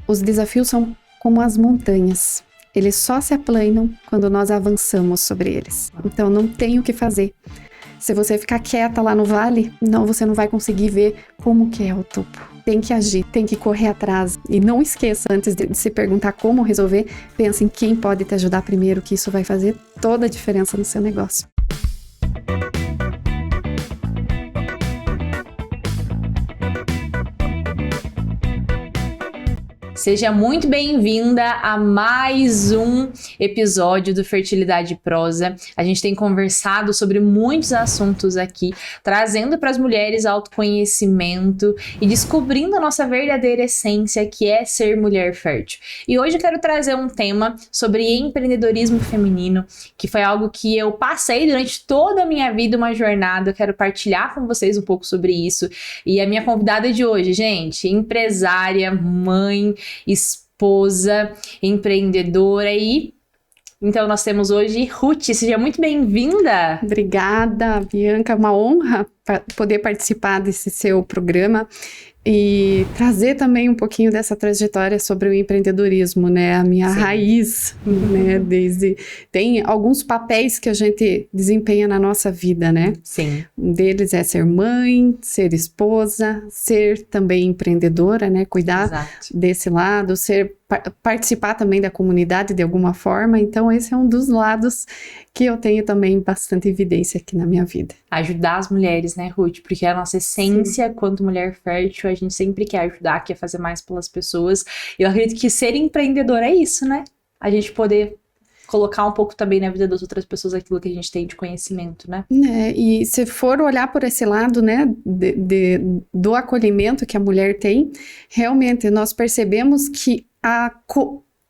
os desafios são como as montanhas. Eles só se aplanam quando nós avançamos sobre eles. Então não tem o que fazer. Se você ficar quieta lá no vale, você não vai conseguir ver como que é o topo. Tem que agir, tem que correr atrás. E não esqueça, antes de se perguntar como resolver, pense em quem pode te ajudar primeiro, que isso vai fazer toda a diferença no seu negócio. Seja muito bem-vinda a mais um episódio do Fertilidade Prosa. A gente tem conversado sobre muitos assuntos aqui, trazendo para as mulheres autoconhecimento e descobrindo a nossa verdadeira essência, que é ser mulher fértil. E hoje eu quero trazer um tema sobre empreendedorismo feminino, que foi algo que eu passei durante toda a minha vida, uma jornada. Eu quero partilhar com vocês um pouco sobre isso. E a minha convidada de hoje, gente, empresária, mãe, esposa, empreendedora então nós temos hoje Ruth. Seja muito bem-vinda. Obrigada, Bianca, é uma honra poder participar desse seu programa e trazer também um pouquinho dessa trajetória sobre o empreendedorismo, né? A minha raiz, né? Tem alguns papéis que a gente desempenha na nossa vida, né? Sim. Um deles é ser mãe, ser esposa, ser também empreendedora, né? Cuidar desse lado, participar também da comunidade de alguma forma. Então, esse é um dos lados que eu tenho também bastante evidência aqui na minha vida. Ajudar as mulheres, né, Ruth? Porque a nossa essência, quanto mulher fértil, a gente sempre quer ajudar, quer fazer mais pelas pessoas. Eu acredito que ser empreendedor é isso, né? A gente poder colocar um pouco também na vida das outras pessoas aquilo que a gente tem de conhecimento, né? E se for olhar por esse lado, né, do acolhimento que a mulher tem, realmente nós percebemos que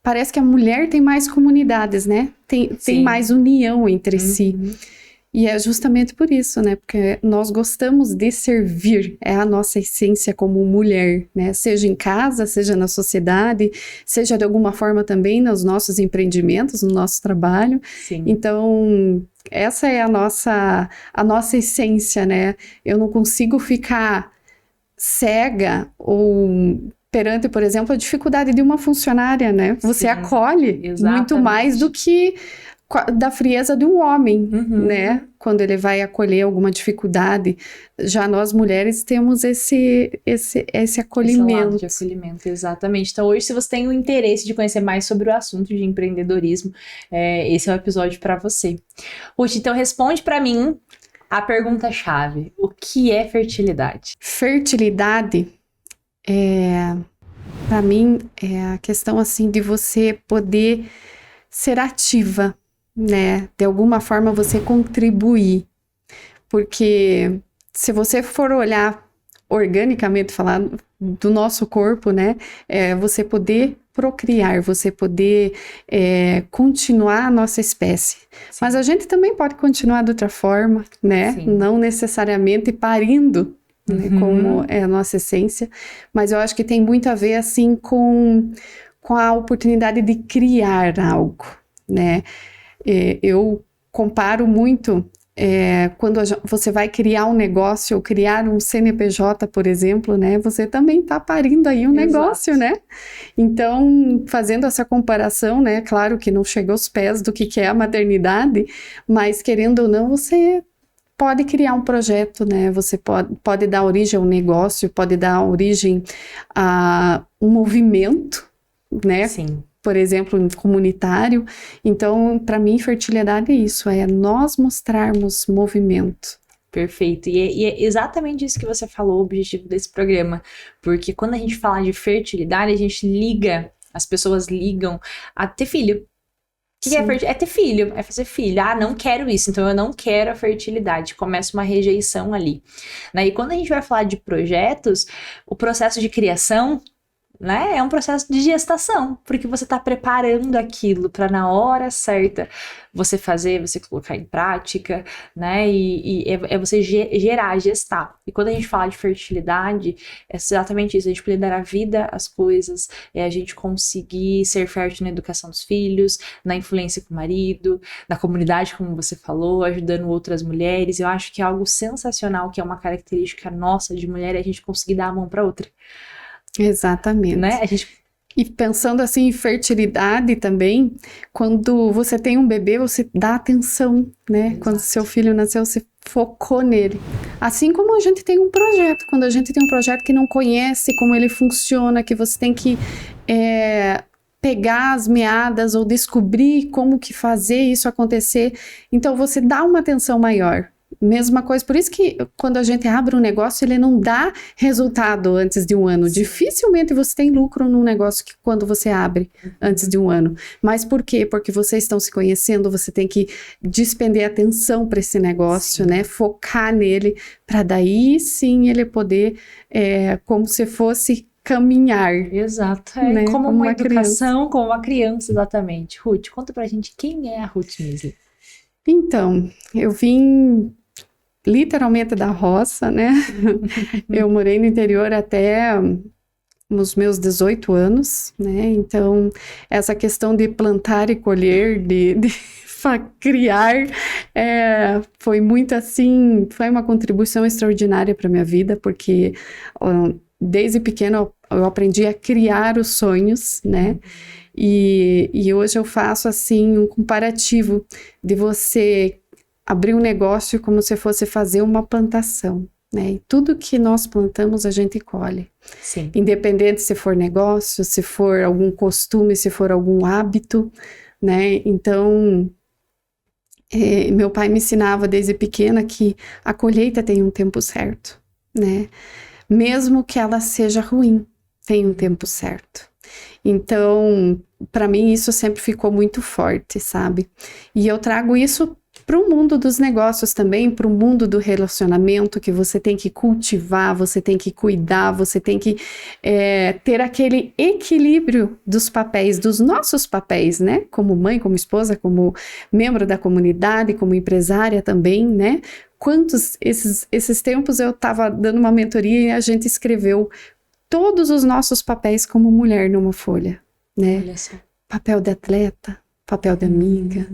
parece que a mulher tem mais comunidades, né? Tem mais união entre si. E é justamente por isso, né? Porque nós gostamos de servir, é a nossa essência como mulher, né? Seja em casa, seja na sociedade, seja de alguma forma também nos nossos empreendimentos, no nosso trabalho. Sim. Então, essa é a nossa essência, né? Eu não consigo ficar cega ou perante, por exemplo, a dificuldade de uma funcionária, né? Você acolhe muito mais do que da frieza de um homem, né? Quando ele vai acolher alguma dificuldade. Já nós mulheres temos esse acolhimento. Esse lado de acolhimento, exatamente. Então hoje, se você tem o interesse de conhecer mais sobre o assunto de empreendedorismo, esse é o episódio para você. Ruth, então responde para mim a pergunta-chave. O que é fertilidade? Fertilidade para mim, é a questão assim de você poder ser ativa, né? De alguma forma você contribuir. Porque se você for olhar organicamente, falar do nosso corpo, né? Você poder procriar, você poder continuar a nossa espécie. Sim. Mas a gente também pode continuar de outra forma, né? Sim. Não necessariamente parindo, né, como é a nossa essência, mas eu acho que tem muito a ver assim com a oportunidade de criar algo, né? Eu comparo muito quando você vai criar um negócio ou criar um CNPJ, por exemplo, né? Você também está parindo aí um negócio, né? Então, fazendo essa comparação, né? Claro que não chega aos pés do que é a maternidade, mas querendo ou não, você pode criar um projeto, né? Você pode dar origem a um negócio, pode dar origem a um movimento, né? Sim. Por exemplo, um comunitário. Então, para mim, fertilidade é isso, é nós mostrarmos movimento. Perfeito, e é exatamente isso que você falou, o objetivo desse programa, porque quando a gente fala de fertilidade, a gente as pessoas ligam a ter filho. O que é fertilidade? É ter filho, é fazer filho. Ah, não quero isso, então eu não quero a fertilidade. Começa uma rejeição ali. E quando a gente vai falar de projetos, o processo de criação, né, é um processo de gestação, porque você está preparando aquilo para na hora certa você fazer, você colocar em prática, né, e é você gestar. E quando a gente fala de fertilidade, é exatamente isso, a gente poder dar a vida às coisas, é a gente conseguir ser fértil na educação dos filhos, na influência com o marido, na comunidade, como você falou, ajudando outras mulheres. Eu acho que é algo sensacional, que é uma característica nossa de mulher, é a gente conseguir dar a mão para outra. Exatamente. Né? A gente E pensando assim em fertilidade também, quando você tem um bebê, você dá atenção, né? Exato. Quando seu filho nasceu, você focou nele. Assim como a gente tem um projeto, quando a gente tem um projeto que não conhece como ele funciona, que você tem que pegar as meadas ou descobrir como que fazer isso acontecer, então você dá uma atenção maior. Mesma coisa, por isso que quando a gente abre um negócio, ele não dá resultado antes de um ano. Dificilmente você tem lucro num negócio que quando você abre antes de um ano. Mas por quê? Porque vocês estão se conhecendo, você tem que despender atenção para esse negócio, né? Focar nele, para daí sim ele poder, como se fosse caminhar. Exato, né? como uma educação, criança. como uma criança, exatamente. Ruth, conta pra gente quem é a Ruth Misley. Então, eu vim literalmente da roça, né? Eu morei no interior até os meus 18 anos, né? Então, essa questão de plantar e colher, de criar, foi muito assim, foi uma contribuição extraordinária para minha vida, porque desde pequena eu aprendi a criar os sonhos, né? E hoje eu faço assim um comparativo de você abrir um negócio como se fosse fazer uma plantação, né? E tudo que nós plantamos a gente colhe. Sim. Independente se for negócio, se for algum costume, se for algum hábito, né? Então, meu pai me ensinava desde pequena que a colheita tem um tempo certo, né? Mesmo que ela seja ruim, tem um tempo certo. Então, para mim isso sempre ficou muito forte, sabe? E eu trago isso para o mundo dos negócios também, para o mundo do relacionamento, que você tem que cultivar, você tem que cuidar, você tem que ter aquele equilíbrio dos papéis, dos nossos papéis, né? Como mãe, como esposa, como membro da comunidade, como empresária também, né? Esses tempos eu estava dando uma mentoria e a gente escreveu todos os nossos papéis como mulher numa folha, né? Olha só. Papel de atleta, papel de amiga,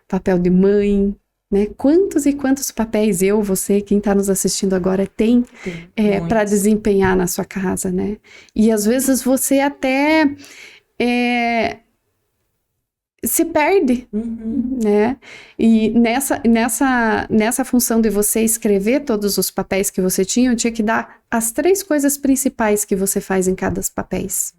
papel de mãe, né? Quantos e quantos papéis você, quem está nos assistindo agora, tem para desempenhar na sua casa, né? E às vezes você até se perde, né? E nessa função de você escrever todos os papéis que você tinha, eu tinha que dar as 3 coisas principais que você faz em cada papéis.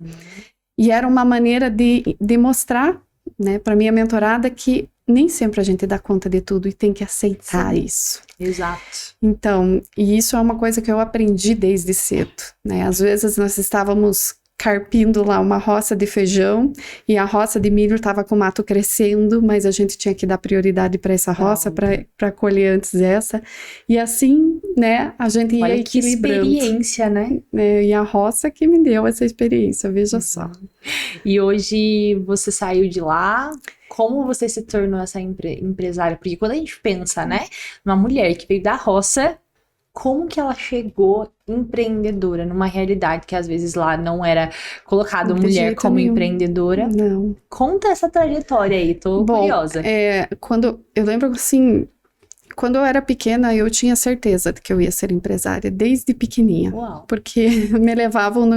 E era uma maneira de mostrar, né, para minha mentorada que nem sempre a gente dá conta de tudo e tem que aceitar isso. Exato. Então, e isso é uma coisa que eu aprendi desde cedo, né? Às vezes nós estávamos carpindo lá uma roça de feijão e a roça de milho estava com o mato crescendo, mas a gente tinha que dar prioridade para essa roça, para colher antes dessa. E assim, né, a gente ia equilibrando. Que experiência, né? E a roça que me deu essa experiência, veja só. E hoje você saiu de lá, como você se tornou essa empresária? Porque quando a gente pensa, né, numa mulher que veio da roça, como que ela chegou empreendedora numa realidade que às vezes lá não era colocado mulher como empreendedora? Não. Conta essa trajetória aí, tô curiosa. Quando eu lembro assim, quando eu era pequena, eu tinha certeza de que eu ia ser empresária, desde pequenininha. Uau. Porque me levavam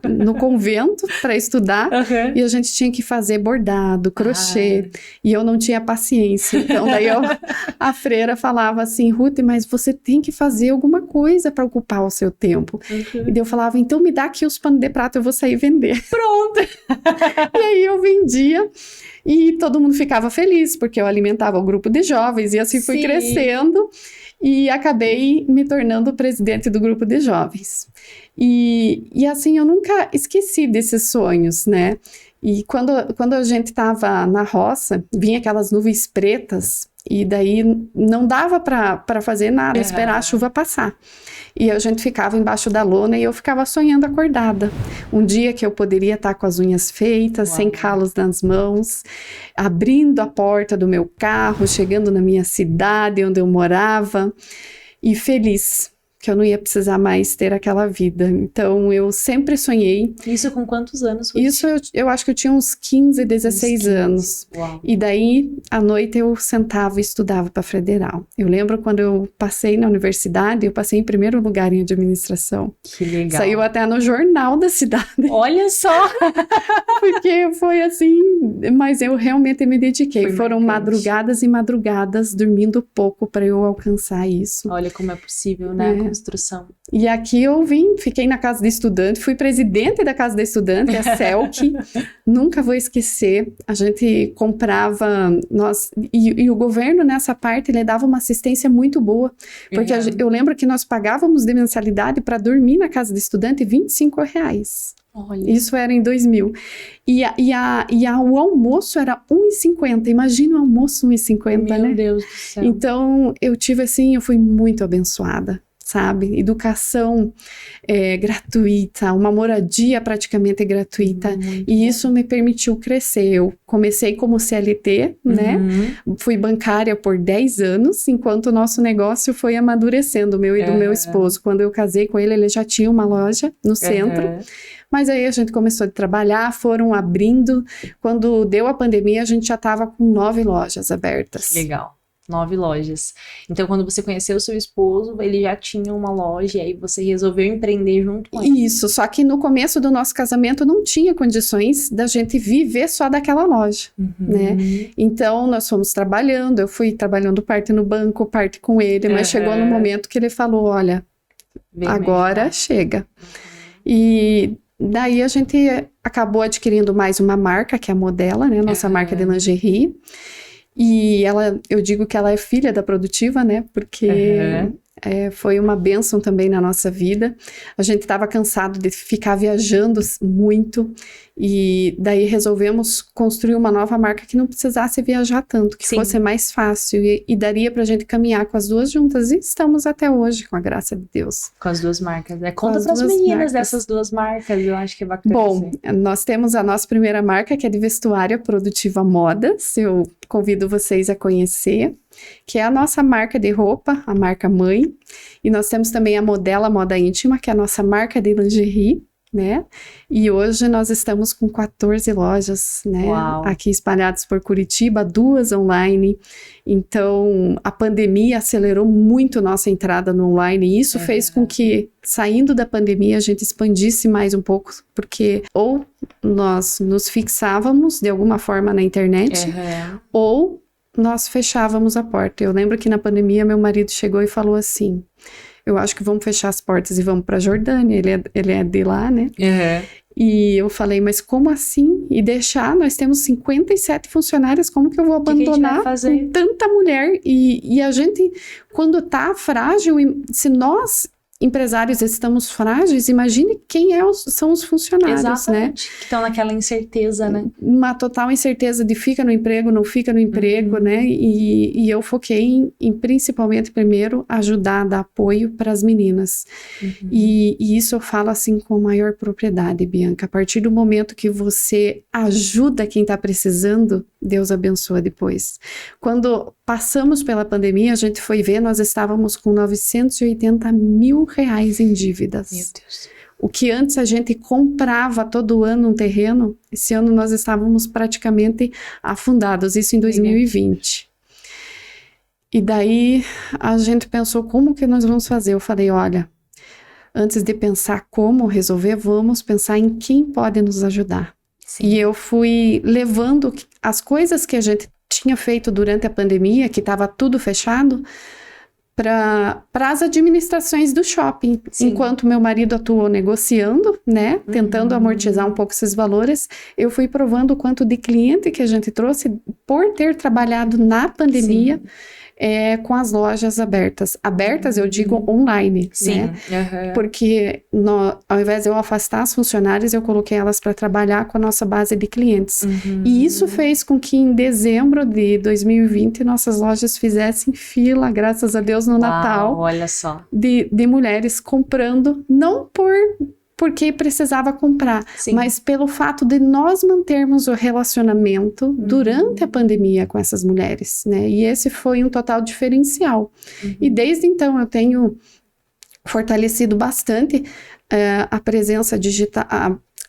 no convento para estudar e a gente tinha que fazer bordado, crochê, e eu não tinha paciência. Então, daí a freira falava assim, Ruth, mas você tem que fazer alguma coisa para ocupar o seu tempo. E daí eu falava, então me dá aqui os panos de prata, eu vou sair vender. Pronto! E aí eu vendia. E todo mundo ficava feliz, porque eu alimentava o grupo de jovens, e assim fui crescendo, e acabei me tornando presidente do grupo de jovens. E assim, eu nunca esqueci desses sonhos, né? E quando a gente estava na roça, vinha aquelas nuvens pretas, e daí não dava para fazer nada, esperar a chuva passar. E a gente ficava embaixo da lona e eu ficava sonhando acordada. Um dia que eu poderia estar com as unhas feitas, sem calos nas mãos, abrindo a porta do meu carro, chegando na minha cidade, onde eu morava, e feliz que eu não ia precisar mais ter aquela vida. Então, eu sempre sonhei. Isso com quantos anos foi? Isso eu acho que eu tinha uns 15, 16 anos. Uau. E daí, à noite, eu sentava e estudava para federal. Eu lembro quando eu passei na universidade, eu passei em primeiro lugar em administração. Que legal. Saiu até no jornal da cidade. Olha só! Porque foi assim, mas eu realmente me dediquei. Foram madrugadas e madrugadas, dormindo pouco para eu alcançar isso. Olha como é possível, né? A construção. E aqui eu fiquei na casa de estudante, fui presidente da casa de estudante, a CELC. Nunca vou esquecer. A gente comprava, e o governo nessa parte, ele dava uma assistência muito boa. Porque eu lembro que nós pagávamos de mensalidade para dormir na casa de estudante R$25. Olha. Isso era em 2000. E o almoço era R$1,50. Imagina o almoço R$1,50, né? Meu Deus do céu. Então, eu fui muito abençoada, sabe? Educação gratuita, uma moradia praticamente gratuita. E isso me permitiu crescer. Eu comecei como CLT, né? Fui bancária por 10 anos, enquanto o nosso negócio foi amadurecendo, o meu e do meu esposo. Quando eu casei com ele, ele já tinha uma loja no centro. Mas aí a gente começou a trabalhar, foram abrindo. Quando deu a pandemia, a gente já estava com 9 lojas abertas. Legal. 9 lojas. Então, quando você conheceu o seu esposo, ele já tinha uma loja e aí você resolveu empreender junto com ele. Isso, só que no começo do nosso casamento não tinha condições da gente viver só daquela loja, né? Então, nós fomos trabalhando, eu fui trabalhando parte no banco, parte com ele, mas chegou no momento que ele falou, olha, agora chega. E daí a gente acabou adquirindo mais uma marca, que é a Modela, né? Nossa marca de lingerie. E eu digo que ela é filha da Produtiva, né? Porque foi uma bênção também na nossa vida. A gente estava cansado de ficar viajando muito. E daí resolvemos construir uma nova marca que não precisasse viajar tanto, que fosse mais fácil. E daria pra gente caminhar com as duas juntas. E estamos até hoje, com a graça de Deus. Com as duas marcas, né? Conta pras meninas dessas duas marcas, eu acho que é bacana. Bom, nós temos a nossa primeira marca, que é de vestuário, Produtiva Modas. Eu convido vocês a conhecer, que é a nossa marca de roupa, a marca mãe. E nós temos também a Modela Moda Íntima, que é a nossa marca de lingerie, né? E hoje nós estamos com 14 lojas, né? Aqui espalhadas por Curitiba, 2 online. Então, a pandemia acelerou muito nossa entrada no online. E isso fez com que, saindo da pandemia, a gente expandisse mais um pouco, porque ou nós nos fixávamos de alguma forma na internet, ou nós fechávamos a porta. Eu lembro que na pandemia meu marido chegou e falou assim, eu acho que vamos fechar as portas e vamos para Jordânia, ele é de lá, né? E eu falei, mas como assim? E deixar, nós temos 57 funcionárias, como que eu vou abandonar com tanta mulher? E a gente, quando tá frágil, se nós empresários estamos frágeis, imagine quem são os funcionários, né? Que estão naquela incerteza, né? Uma total incerteza de fica no emprego, não fica no emprego, né? E eu foquei em principalmente, primeiro, ajudar, dar apoio para as meninas. E isso eu falo assim com maior propriedade, Bianca. A partir do momento que você ajuda quem está precisando, Deus abençoa depois. Quando passamos pela pandemia, a gente foi ver, nós estávamos com R$980 mil em dívidas. Meu Deus. O que antes a gente comprava todo ano um terreno, esse ano nós estávamos praticamente afundados, isso em 2020. E daí a gente pensou, como que nós vamos fazer? Eu falei, olha, antes de pensar como resolver, vamos pensar em quem pode nos ajudar. E eu fui levando as coisas que a gente tinha feito durante a pandemia, que estava tudo fechado, para as administrações do shopping. Enquanto meu marido atuou negociando, né, tentando amortizar um pouco esses valores, eu fui provando o quanto de cliente que a gente trouxe por ter trabalhado na pandemia com as lojas abertas. Abertas, eu digo online, né? Porque ao invés de eu afastar as funcionárias, eu coloquei elas para trabalhar com a nossa base de clientes. E isso fez com que em dezembro de 2020 nossas lojas fizessem fila, graças a Deus, no Natal. Olha só. De mulheres comprando, não porque precisava comprar, mas pelo fato de nós mantermos o relacionamento durante a pandemia com essas mulheres, né? E esse foi um total diferencial. E desde então eu tenho fortalecido bastante a presença digital,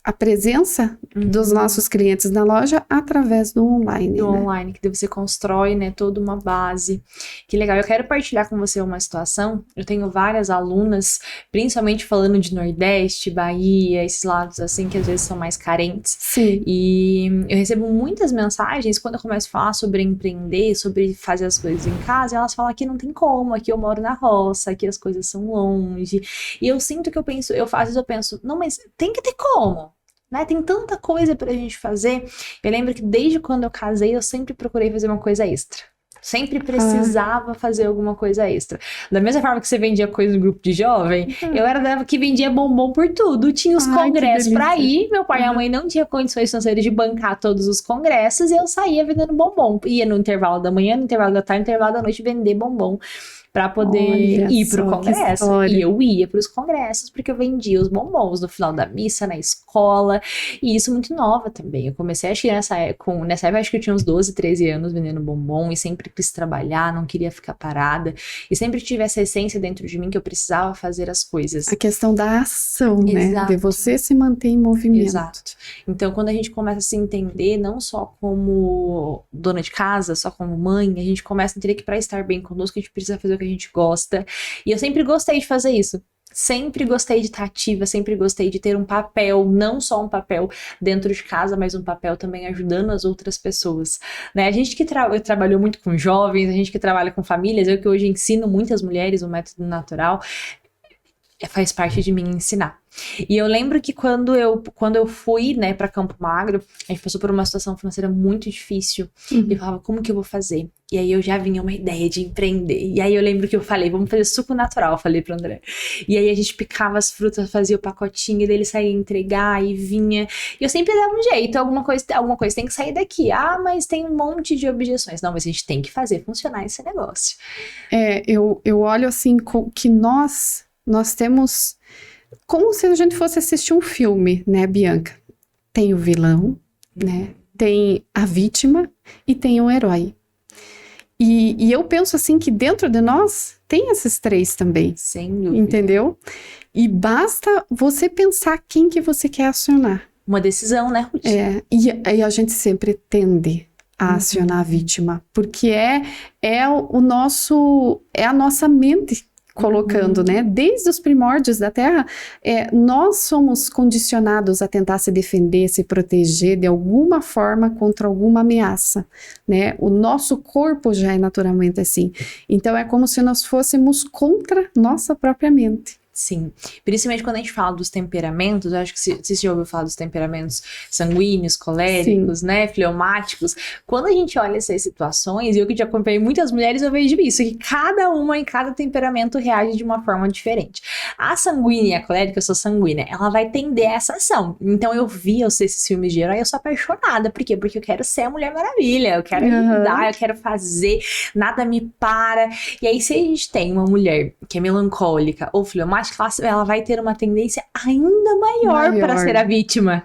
a presença dos nossos clientes na loja através do online. Do né? online, que você constrói, né, toda uma base. Que legal. Eu quero partilhar com você uma situação. Eu tenho várias alunas, principalmente falando de Nordeste, Bahia, esses lados assim, que às vezes são mais carentes. Sim. E eu recebo muitas mensagens quando eu começo a falar sobre empreender, sobre fazer as coisas em casa, e elas falam que não tem como, aqui eu moro na roça, aqui as coisas são longe. E eu sinto que às vezes eu penso, não, mas tem que ter como. Né? Tem tanta coisa pra gente fazer. Eu lembro que desde quando eu casei, eu sempre procurei fazer uma coisa extra. Sempre precisava fazer alguma coisa extra. Da mesma forma que você vendia coisa no grupo de jovem, eu era da que vendia bombom por tudo. Tinha os congressos pra ir. Meu pai e a mãe não tinham condições financeiras de bancar todos os congressos. E eu saía vendendo bombom. Ia no intervalo da manhã, no intervalo da tarde, no intervalo da noite vender bombom. Pra poder ir pro congresso. E eu ia pros congressos porque eu vendia os bombons no final da missa, na escola. E isso muito nova também. Eu comecei, acho que nessa época, acho que eu tinha uns 12, 13 anos vendendo bombom. E sempre quis trabalhar, não queria ficar parada. E sempre tive essa essência dentro de mim que eu precisava fazer as coisas. A questão da ação, Exato. né? De você se manter em movimento. Exato. Então, quando a gente começa a se entender, não só como dona de casa, só como mãe, a gente começa a entender que para estar bem conosco, a gente precisa fazer o que a gente gosta. E eu sempre gostei de fazer isso. Sempre gostei de estar ativa, sempre gostei de ter um papel, não só um papel dentro de casa, mas um papel também ajudando as outras pessoas. Né? A gente que trabalhou muito com jovens, a gente que trabalha com famílias, eu que hoje ensino muitas mulheres o método natural, faz parte de mim ensinar. E eu lembro que quando eu fui, né, para Campo Magro, a gente passou por uma situação financeira muito difícil. E eu falava, como que eu vou fazer? E aí eu já vinha uma ideia de empreender. E aí eu lembro que eu falei, vamos fazer suco natural, eu falei pro André. E aí a gente picava as frutas, fazia o pacotinho, e dele saía entregar e vinha. E eu sempre dava um jeito, alguma coisa tem que sair daqui. Ah, mas tem um monte de objeções. Não, mas a gente tem que fazer funcionar esse negócio. Eu olho assim que nós temos, como se a gente fosse assistir um filme, né, Bianca? Tem o vilão, né? Tem a vítima e tem o herói. E eu penso assim que dentro de nós tem esses três também. Sem dúvida. Entendeu? E basta você pensar quem que você quer acionar. Uma decisão, né, Ruth? E a gente sempre tende a acionar a vítima, porque é a nossa mente colocando, né? Desde os primórdios da Terra, nós somos condicionados a tentar se defender, se proteger de alguma forma contra alguma ameaça, né? O nosso corpo já é naturalmente assim. Então, é como se nós fôssemos contra nossa própria mente. Sim, principalmente quando a gente fala dos temperamentos, eu acho que você já ouviu falar dos temperamentos sanguíneos, coléricos, né, fleumáticos. Quando a gente olha essas situações, e eu que já acompanhei muitas mulheres, eu vejo isso, que cada uma em cada temperamento reage de uma forma diferente. A sanguínea e a colérica, eu sou sanguínea, ela vai tender a essa ação. Então eu esses filmes de herói, eu sou apaixonada. Por quê? Porque eu quero ser a Mulher Maravilha, eu quero ajudar, eu quero fazer, nada me para. E aí se a gente tem uma mulher que é melancólica ou fleumática, ela vai ter uma tendência ainda maior para ser a vítima,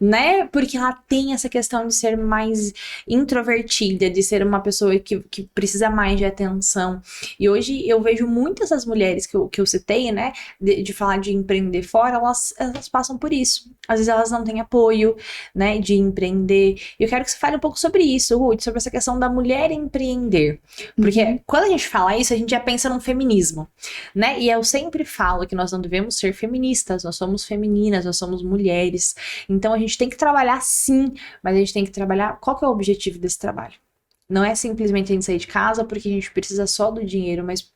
né? Porque ela tem essa questão de ser mais introvertida, de ser uma pessoa que precisa mais de atenção. E hoje eu vejo muitas das mulheres que eu citei, né? De falar de empreender fora, elas passam por isso. Às vezes elas não têm apoio, né? De empreender. E eu quero que você fale um pouco sobre isso, Ruth, sobre essa questão da mulher empreender. Porque quando a gente fala isso, a gente já pensa num feminismo, né? E eu sempre falo que nós não devemos ser feministas, nós somos femininas, nós somos mulheres. Então a gente tem que trabalhar sim, mas a gente tem que trabalhar, qual que é o objetivo desse trabalho? Não é simplesmente a gente sair de casa porque a gente precisa só do dinheiro, mas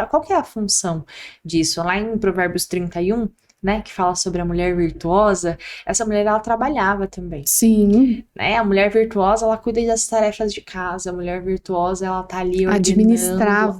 qual que é a função disso? Lá em Provérbios 31, né, que fala sobre a mulher virtuosa, essa mulher, ela trabalhava também. Sim. Né? A mulher virtuosa, ela cuida das tarefas de casa, a mulher virtuosa, ela tá ali administra,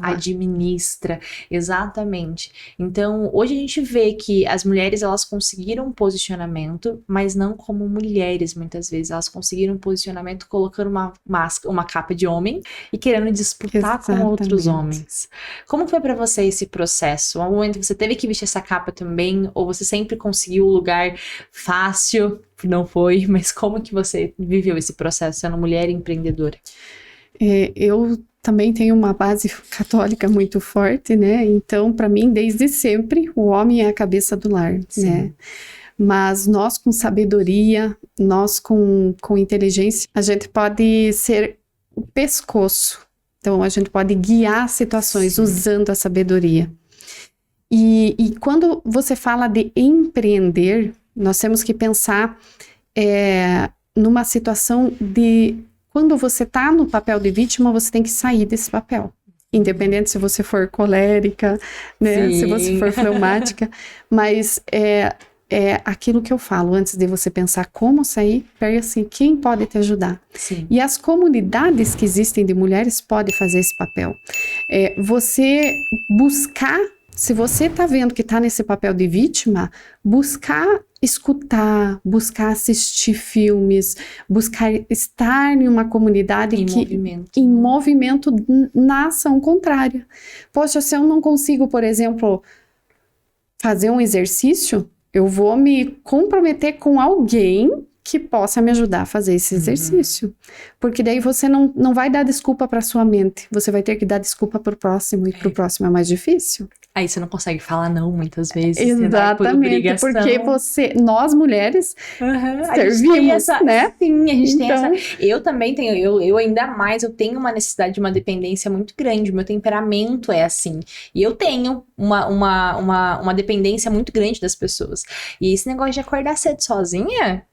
exatamente. Então, hoje a gente vê que as mulheres, elas conseguiram um posicionamento, mas não como mulheres, muitas vezes, elas conseguiram um posicionamento colocando uma capa de homem e querendo disputar com outros homens. Como foi pra você esse processo? No momento que você teve que vestir essa capa também, ou você sempre conseguiu o lugar fácil? Não foi, mas como que você viveu esse processo sendo mulher empreendedora? Eu também tenho uma base católica muito forte, né? Então, para mim, desde sempre, o homem é a cabeça do lar, Sim. né? Mas nós com sabedoria, nós com inteligência, a gente pode ser o pescoço. Então, a gente pode guiar situações Sim. usando a sabedoria. E quando você fala de empreender, nós temos que pensar numa situação de... Quando você está no papel de vítima, você tem que sair desse papel. Independente se você for colérica, né? Se você for fleumática. Mas é aquilo que eu falo, antes de você pensar como sair, pega assim, quem pode te ajudar? Sim. E as comunidades que existem de mulheres podem fazer esse papel. Você buscar, se você está vendo que está nesse papel de vítima, buscar escutar, buscar assistir filmes, buscar estar em uma comunidade em movimento na ação contrária. Poxa, se eu não consigo, por exemplo, fazer um exercício, eu vou me comprometer com alguém que possa me ajudar a fazer esse exercício. Porque daí você não vai dar desculpa para sua mente, você vai ter que dar desculpa para o próximo, e para o próximo é mais difícil. Aí você não consegue falar não muitas vezes. Exatamente, porque nós mulheres servimos, né? Sim, a gente tem essa... Eu também tenho, eu ainda mais, eu tenho uma necessidade de uma dependência muito grande, meu temperamento é assim. E eu tenho uma dependência muito grande das pessoas. E esse negócio de acordar cedo sozinha...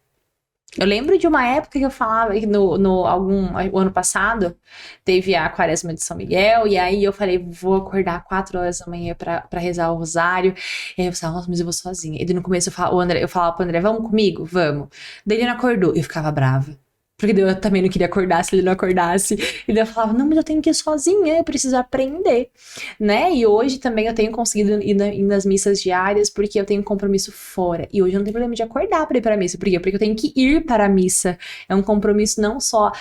Eu lembro de uma época que eu falava que o ano passado teve a Quaresma de São Miguel, e aí eu falei, vou acordar 4 horas da manhã pra rezar o rosário. E aí eu falava, nossa, mas eu vou sozinha. E daí no começo eu falava pro André, vamos comigo? Vamos. Daí ele não acordou, eu ficava brava. Porque eu também não queria acordar se ele não acordasse. E daí eu falava, não, mas eu tenho que ir sozinha, eu preciso aprender, né? E hoje também eu tenho conseguido ir nas missas diárias, porque eu tenho compromisso fora. E hoje eu não tenho problema de acordar para ir para a missa. Por quê? Porque eu tenho que ir para a missa. É um compromisso não só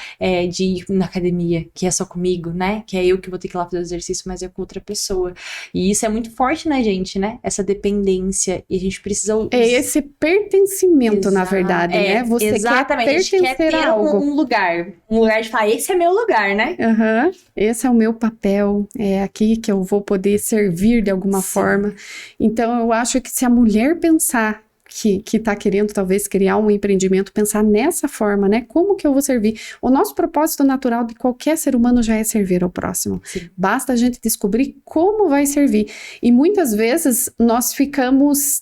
de ir na academia, que é só comigo, né? Que é eu que vou ter que ir lá fazer o exercício, mas é com outra pessoa. E isso é muito forte na gente, né? Essa dependência. E a gente precisa... É esse pertencimento, na verdade, né? Você exatamente. quer pertencer a algo. Um lugar de falar, esse é meu lugar, né? Esse é o meu papel, é aqui que eu vou poder servir de alguma forma. Então, eu acho que se a mulher pensar que tá querendo talvez criar um empreendimento, pensar nessa forma, né? Como que eu vou servir? O nosso propósito natural de qualquer ser humano já é servir ao próximo. Sim. Basta a gente descobrir como vai servir. E muitas vezes nós ficamos...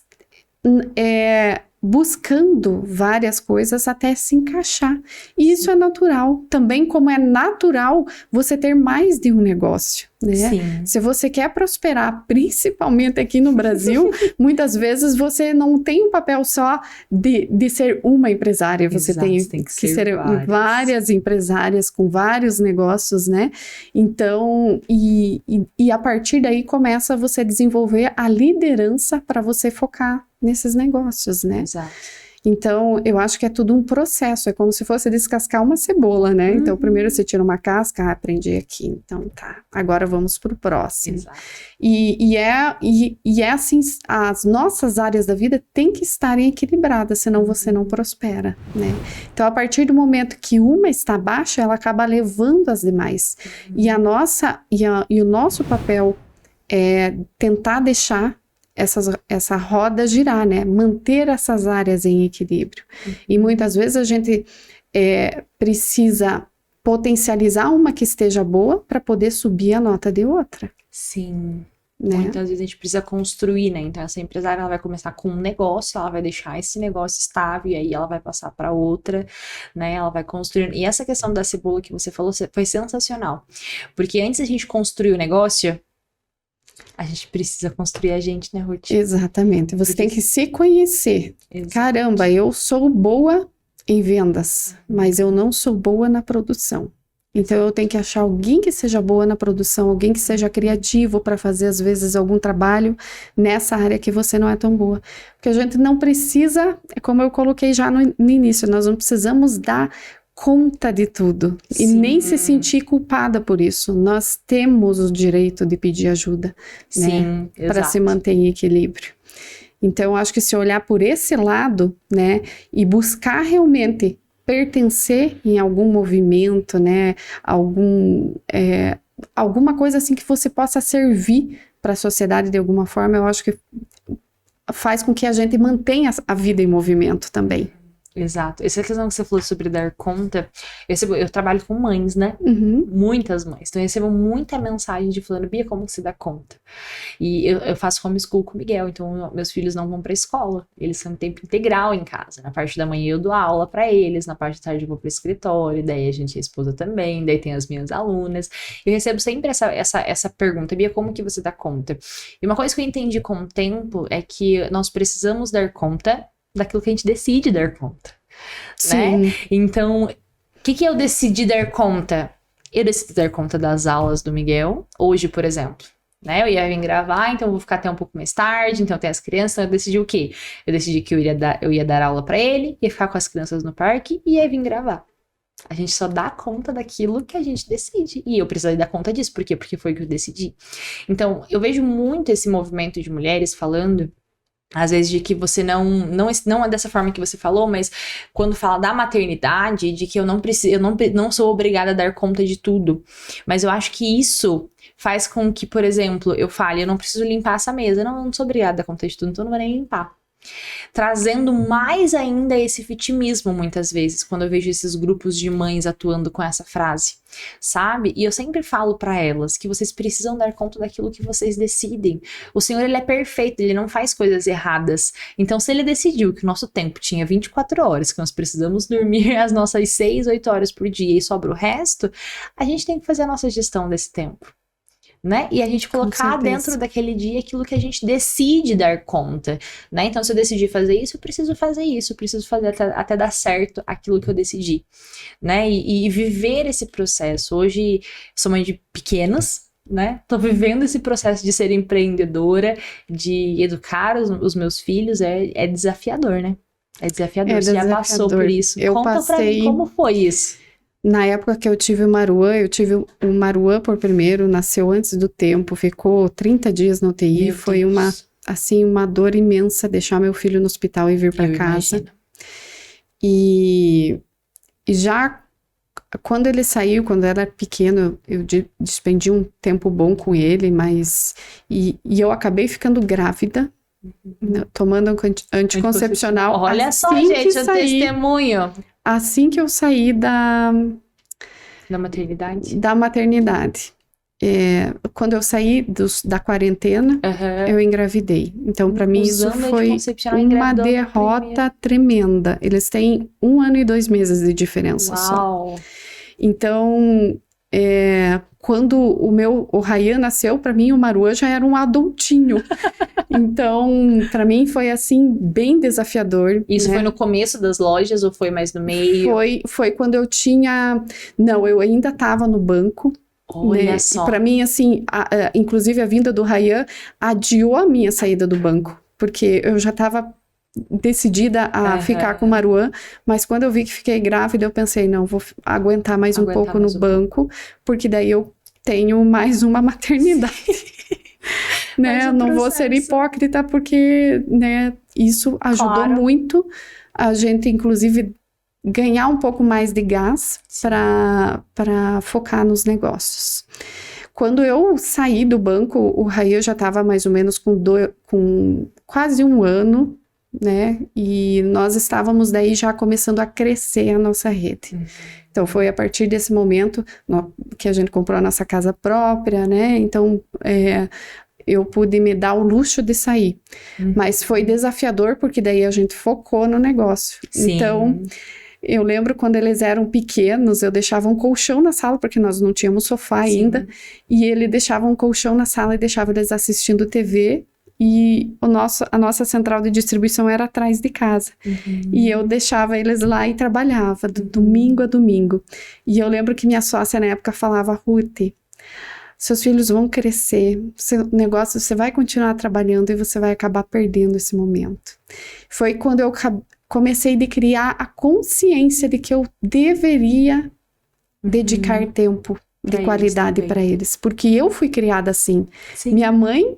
buscando várias coisas até se encaixar. E isso é natural. Também como é natural você ter mais de um negócio, né? Sim. Se você quer prosperar, principalmente aqui no Brasil, muitas vezes você não tem um papel só de ser uma empresária. Você tem que ser várias empresárias com vários negócios, né? Então, e a partir daí começa você a desenvolver a liderança para você focar nesses negócios, né? Exato. Então, eu acho que é tudo um processo, é como se fosse descascar uma cebola, né? Então, primeiro você tira uma casca, aprendi aqui, então tá, agora vamos pro próximo. Exato. E é assim, as nossas áreas da vida têm que estarem equilibradas, senão você não prospera, né? Então, a partir do momento que uma está baixa, ela acaba levando as demais. E o nosso papel é tentar deixar essa roda girar, né? Manter essas áreas em equilíbrio. E muitas vezes a gente precisa potencializar uma que esteja boa para poder subir a nota de outra. Sim. Né? Muitas vezes a gente precisa construir, né? Então essa empresária ela vai começar com um negócio, ela vai deixar esse negócio estável e aí ela vai passar para outra, né? Ela vai construir. E essa questão da cebola que você falou foi sensacional. Porque antes a gente construir o negócio, a gente precisa construir a gente, né, Ruth? Exatamente. Você tem que se conhecer. Exatamente. Caramba, eu sou boa em vendas, mas eu não sou boa na produção. Então, eu tenho que achar alguém que seja boa na produção, alguém que seja criativo para fazer, às vezes, algum trabalho nessa área que você não é tão boa. Porque a gente não precisa, como eu coloquei já no início, nós não precisamos dar conta de tudo. Sim. E nem se sentir culpada por isso. Nós temos o direito de pedir ajuda, sim, né? Para se manter em equilíbrio. Então, acho que se olhar por esse lado, né? E buscar realmente pertencer em algum movimento, né? alguma coisa assim que você possa servir para a sociedade de alguma forma, eu acho que faz com que a gente mantenha a vida em movimento também. Exato. Essa questão que você falou sobre dar conta, eu trabalho com mães, né? Uhum. Muitas mães. Então eu recebo muita mensagem de falando, Bia, como que você dá conta? E eu faço homeschool com o Miguel, então meus filhos não vão pra escola. Eles são em tempo integral em casa. Na parte da manhã eu dou aula pra eles, na parte da tarde eu vou pro escritório, daí a gente é esposa também, daí tem as minhas alunas. Eu recebo sempre essa pergunta, Bia, como que você dá conta? E uma coisa que eu entendi com o tempo é que nós precisamos dar conta daquilo que a gente decide dar conta, Sim. né? Então, o que eu decidi dar conta? Eu decidi dar conta das aulas do Miguel, hoje, por exemplo, né? Eu ia vir gravar, então eu vou ficar até um pouco mais tarde, então tem as crianças, então eu decidi o quê? Eu decidi que eu ia dar aula pra ele, ia ficar com as crianças no parque e ia vir gravar. A gente só dá conta daquilo que a gente decide. E eu precisei dar conta disso. Por quê? Porque foi o que eu decidi. Então, eu vejo muito esse movimento de mulheres falando, às vezes, de que você não é dessa forma que você falou, mas quando fala da maternidade, de que eu não sou obrigada a dar conta de tudo. Mas eu acho que isso faz com que, por exemplo, eu fale, eu não preciso limpar essa mesa. Não, eu não sou obrigada a dar conta de tudo, então eu não vou nem limpar. Trazendo mais ainda esse vitimismo, muitas vezes, quando eu vejo esses grupos de mães atuando com essa frase, sabe? E eu sempre falo pra elas que vocês precisam dar conta daquilo que vocês decidem. O Senhor, ele é perfeito, ele não faz coisas erradas. Então, se ele decidiu que o nosso tempo tinha 24 horas, que nós precisamos dormir as nossas 6, 8 horas por dia e sobra o resto, a gente tem que fazer a nossa gestão desse tempo. Né? E a gente colocar dentro daquele dia aquilo que a gente decide dar conta, né? Então, se eu decidir fazer isso, eu preciso fazer até dar certo aquilo que eu decidi, né? E viver esse processo. Hoje, sou mãe de pequenos, né? Tô vivendo esse processo de ser empreendedora, de educar os meus filhos, é desafiador, né? É desafiador. Você já passou por isso. Conta pra mim como foi isso. Na época que eu tive o Maruã por primeiro, nasceu antes do tempo, ficou 30 dias na UTI, foi uma dor imensa deixar meu filho no hospital e vir para casa. Imagino. E já quando ele saiu, quando era pequeno, eu despendi um tempo bom com ele, mas e eu acabei ficando grávida, tomando anticoncepcional. Olha só, gente, o testemunho. Assim que eu saí da maternidade? Da maternidade. Quando eu saí da quarentena, eu engravidei. Então, para mim, isso foi uma derrota tremenda. Eles têm 1 ano e 2 meses de diferença só. Então, quando o Ryan nasceu, para mim, o Maruã já era um adultinho. Então, para mim, foi, assim, bem desafiador. Isso, né? Foi no começo das lojas ou foi mais no meio? Foi quando eu tinha... Não, eu ainda estava no banco. Olha só. Para mim, assim, inclusive a vinda do Ryan adiou a minha saída do banco. Porque eu já estava decidida a ficar com o Maruã, mas quando eu vi que fiquei grávida, eu pensei, não, vou aguentar mais um pouco no banco, porque daí eu tenho mais uma maternidade. Né? Não vou ser hipócrita, porque, né, isso ajudou muito a gente, inclusive, ganhar um pouco mais de gás para focar nos negócios. Quando eu saí do banco, o Ryan já estava mais ou menos com quase 1 ano, né? E nós estávamos daí já começando a crescer a nossa rede. Então, foi a partir desse momento que a gente comprou a nossa casa própria, né? Então, eu pude me dar o luxo de sair. Mas foi desafiador, porque daí a gente focou no negócio. Sim. Então, eu lembro quando eles eram pequenos, eu deixava um colchão na sala, porque nós não tínhamos sofá ainda, e ele deixava um colchão na sala e deixava eles assistindo TV, e a nossa central de distribuição era atrás de casa. E eu deixava eles lá e trabalhava, do domingo a domingo. E eu lembro que minha sócia na época falava, Ruth, seus filhos vão crescer, seu negócio, você vai continuar trabalhando e você vai acabar perdendo esse momento. Foi quando eu comecei a criar a consciência de que eu deveria dedicar tempo de qualidade para eles, porque eu fui criada assim. Minha mãe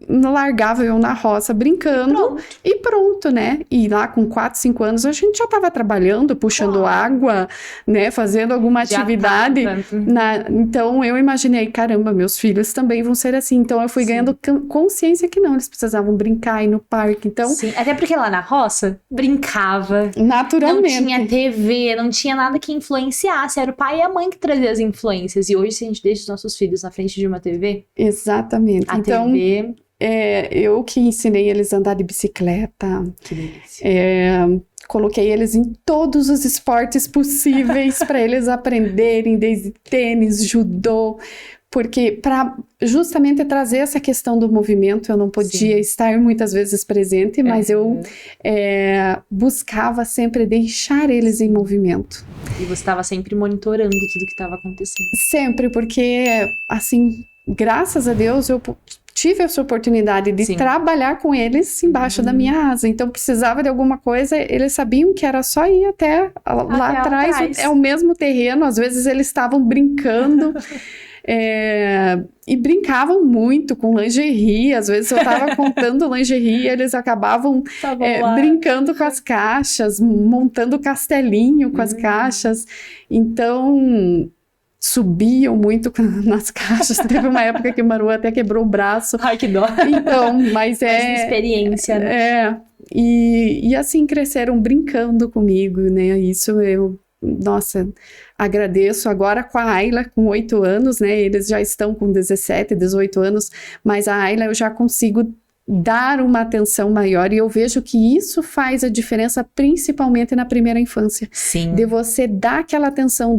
largava eu na roça brincando Pronto. e pronto, né? E lá com 4, 5 anos a gente já estava trabalhando, puxando água, né? Fazendo alguma Já atividade. tava. Então eu imaginei, caramba, meus filhos também vão ser assim. Então eu fui Sim. ganhando consciência que não, eles precisavam brincar, ir no parque. Então, Sim, até porque lá na roça, brincava. Não naturalmente. tinha TV, não tinha nada que influenciasse. Era o pai e a mãe que traziam as influências. E hoje, se a gente deixa os nossos filhos na frente de uma TV, Exatamente. a Então, TV... eu que ensinei eles a andar de bicicleta, Que delícia. coloquei eles em todos os esportes possíveis para eles aprenderem, desde tênis, judô, porque para justamente trazer essa questão do movimento, eu não podia Sim. estar muitas vezes presente, mas eu buscava sempre deixar eles em movimento. E você estava sempre monitorando tudo que estava acontecendo. Sempre, porque, assim, graças a Deus, eu tive essa oportunidade de Sim. trabalhar com eles embaixo da minha asa. Então, precisava de alguma coisa, eles sabiam que era só ir até lá atrás. É o mesmo terreno, às vezes eles estavam brincando. E brincavam muito com lingerie. Às vezes eu tava contando lingerie e eles acabavam brincando com as caixas, montando castelinho com as caixas. Então, subiam muito nas caixas. Teve uma época que o Maru até quebrou o braço. Ai, que dó. Então, mas experiência, né? E assim cresceram brincando comigo, né? Isso nossa, agradeço agora com a Ayla, com 8 anos, né? Eles já estão com 17, 18 anos, mas a Ayla eu já consigo dar uma atenção maior e eu vejo que isso faz a diferença principalmente na primeira infância. Sim. De você dar aquela atenção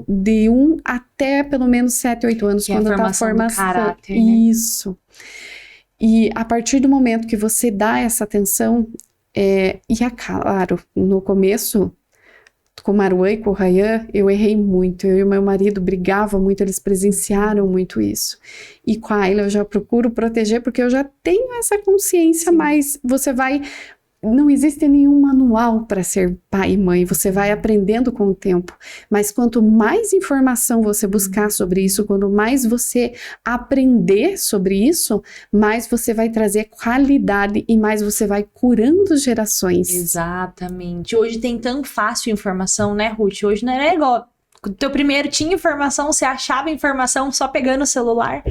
de 1 até pelo menos 7, 8 anos, que quando é a tá a formação formação. do caráter, né? Isso. E a partir do momento que você dá essa atenção, e é claro, no começo, com o Maruã e com o Ryan, eu errei muito. Eu e o meu marido brigavam muito, eles presenciaram muito isso. E com a Ayla eu já procuro proteger, porque eu já tenho essa consciência, mas você vai... Não existe nenhum manual para ser pai e mãe, você vai aprendendo com o tempo. Mas quanto mais informação você buscar sobre isso, quanto mais você aprender sobre isso, mais você vai trazer qualidade e mais você vai curando gerações. Exatamente. Hoje tem tão fácil informação, né, Ruth? Hoje não era igual. O teu primeiro tinha informação, você achava informação só pegando o celular.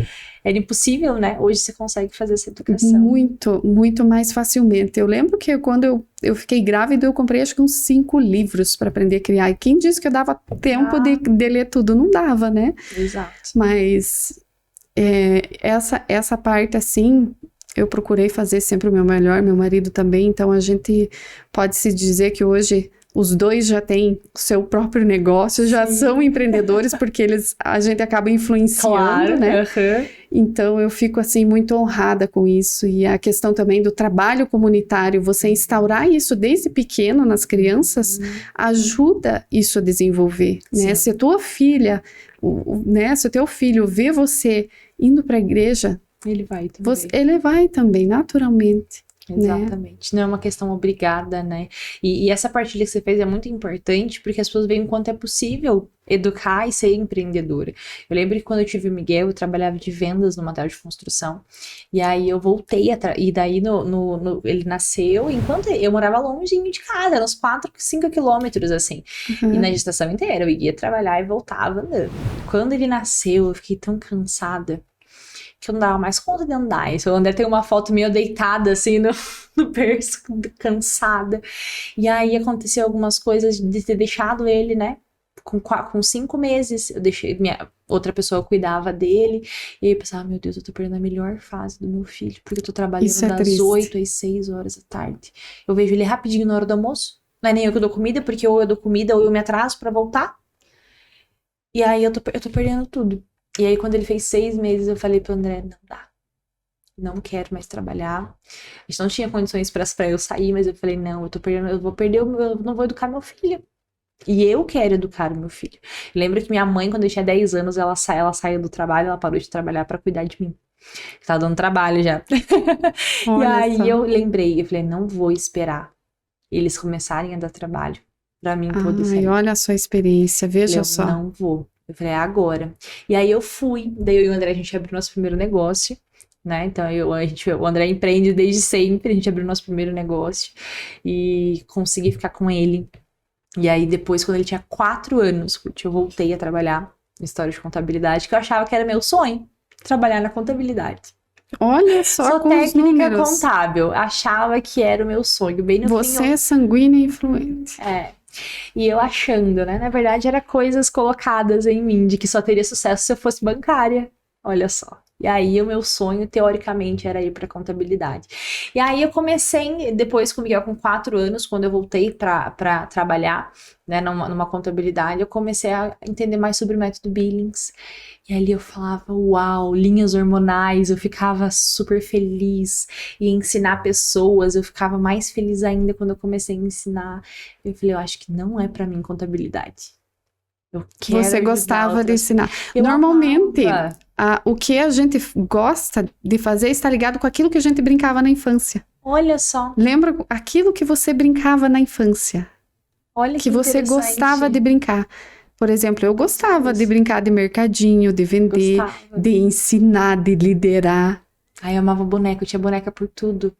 Era impossível, né? Hoje você consegue fazer essa educação. Muito, muito mais facilmente. Eu lembro que quando eu fiquei grávida, eu comprei acho que uns 5 livros para aprender a criar. E quem disse que eu dava tempo de ler tudo? Não dava, né? Exato. Mas essa parte, assim, eu procurei fazer sempre o meu melhor, meu marido também. Então, a gente pode se dizer que hoje... Os dois já têm o seu próprio negócio, já são empreendedores, porque a gente acaba influenciando, né? Então, eu fico, assim, muito honrada com isso. E a questão também do trabalho comunitário, você instaurar isso desde pequeno nas crianças, ajuda isso a desenvolver, né? Se a tua filha, né? Se o teu filho vê você indo para a igreja, ele vai também. Ele vai também, naturalmente. Exatamente, não é uma questão obrigada, né? E essa partilha que você fez é muito importante, porque as pessoas veem o quanto é possível educar e ser empreendedora. Eu lembro que quando eu tive o Miguel, eu trabalhava de vendas numa material de construção, e aí eu voltei, e daí ele nasceu, enquanto eu morava longe de casa, era uns 4, 5 quilômetros, assim, e na gestação inteira, eu ia trabalhar e voltava andando. Quando ele nasceu, eu fiquei tão cansada, que eu não dava mais conta de andar. O André tem uma foto minha deitada, assim, no berço, cansada. E aí aconteceu algumas coisas de ter deixado ele, né? Com 5 meses, eu deixei, outra pessoa cuidava dele. E aí eu pensava, meu Deus, eu tô perdendo a melhor fase do meu filho, porque eu tô trabalhando das 8 às 6 horas da tarde. Eu vejo ele rapidinho na hora do almoço. Não é nem eu que dou comida, porque ou eu dou comida ou eu me atraso pra voltar. E aí eu tô perdendo tudo. E aí, quando ele fez 6 meses, eu falei pro André, não dá. Não quero mais trabalhar. A gente não tinha condições pra eu sair, mas eu falei, não, eu não vou educar meu filho. E eu quero educar o meu filho. Eu lembro que minha mãe, quando eu tinha 10 anos, ela saiu do trabalho, ela parou de trabalhar pra cuidar de mim. Tava dando trabalho já. E aí eu lembrei, eu falei, não vou esperar eles começarem a dar trabalho pra mim poder sair. Olha a sua experiência, veja só. Eu não vou. Eu falei, agora. E aí eu fui. Daí eu e o André, a gente abriu nosso primeiro negócio. né? Então, o André empreende desde sempre, a gente abriu nosso primeiro negócio e consegui ficar com ele. E aí, depois, quando ele tinha 4 anos, eu voltei a trabalhar em história de contabilidade, que eu achava que era meu sonho, trabalhar na contabilidade. Olha só Sou com os técnica números. contábil, achava que era o meu sonho. Bem no Você fim, é sanguínea e influente. e eu achando, né? Na verdade, era coisas colocadas em mim de que só teria sucesso se eu fosse bancária. Olha só. E aí, o meu sonho, teoricamente, era ir para contabilidade. E aí, eu comecei, depois com o Miguel, com 4 anos, quando eu voltei para trabalhar, né, numa contabilidade, eu comecei a entender mais sobre o método Billings. E ali eu falava, uau, linhas hormonais, eu ficava super feliz. E ensinar pessoas, eu ficava mais feliz ainda quando eu comecei a ensinar. Eu falei, eu acho que não é para mim contabilidade. Eu quero Você ajudar gostava de outras. ensinar. Eu Normalmente, amava. o que a gente gosta de fazer está ligado com aquilo que a gente brincava na infância. Olha só, Lembra aquilo que você brincava na infância? olha Que você interessante. gostava de brincar. Por exemplo, eu gostava de brincar de mercadinho, de vender, Gostava. de ensinar, de liderar. Ai, eu amava boneca, eu tinha boneca por tudo.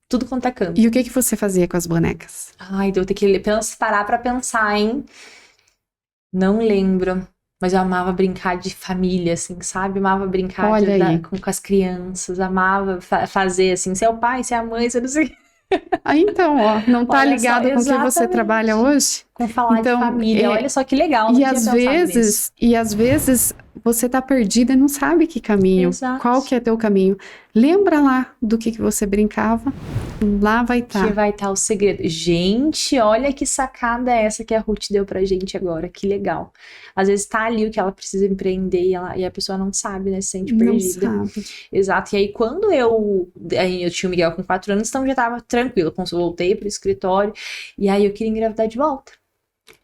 Tudo quanto é canto. E o que que você fazia com as bonecas? Ai, eu tenho que parar pra pensar, hein? Não lembro. Mas eu amava brincar de família, assim, sabe? Amava brincar Olha aí. com as crianças. Amava fazer, assim, ser o pai, ser a mãe, ser não sei o quê. Então, ó, não tá Olha só, ligado com o que você exatamente. trabalha hoje? Com falar Então, de família. Olha só que legal, não E tinha às pensado nisso. vezes você tá perdida e não sabe que caminho, Exato. qual que é teu caminho. Lembra lá do que você brincava? Lá vai Que estar. vai estar o segredo. Gente, olha que sacada é essa que a Ruth deu pra gente agora. Que legal. Às vezes tá ali o que ela precisa empreender e a pessoa não sabe, né? Se sente Não perdida. sabe. Exato. E aí, quando aí eu tinha o Miguel com 4 anos, então já tava tranquilo. Voltei pro escritório. E aí eu queria engravidar de volta.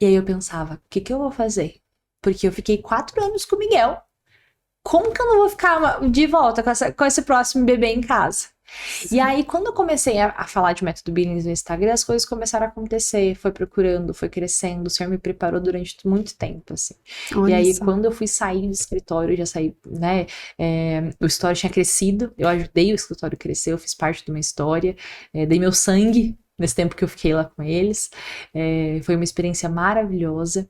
E aí eu pensava, o que que eu vou fazer? Porque eu fiquei 4 anos com o Miguel. Como que eu não vou ficar de volta com esse próximo bebê em casa? E aí, quando eu comecei a falar de método Billings no Instagram, as coisas começaram a acontecer, foi procurando, foi crescendo, o Senhor me preparou durante muito tempo, assim. Olha E aí, só. quando eu fui sair do escritório, eu já saí, né, o escritório tinha crescido, eu ajudei o escritório a crescer, eu fiz parte de uma história, dei meu sangue nesse tempo que eu fiquei lá com eles, foi uma experiência maravilhosa.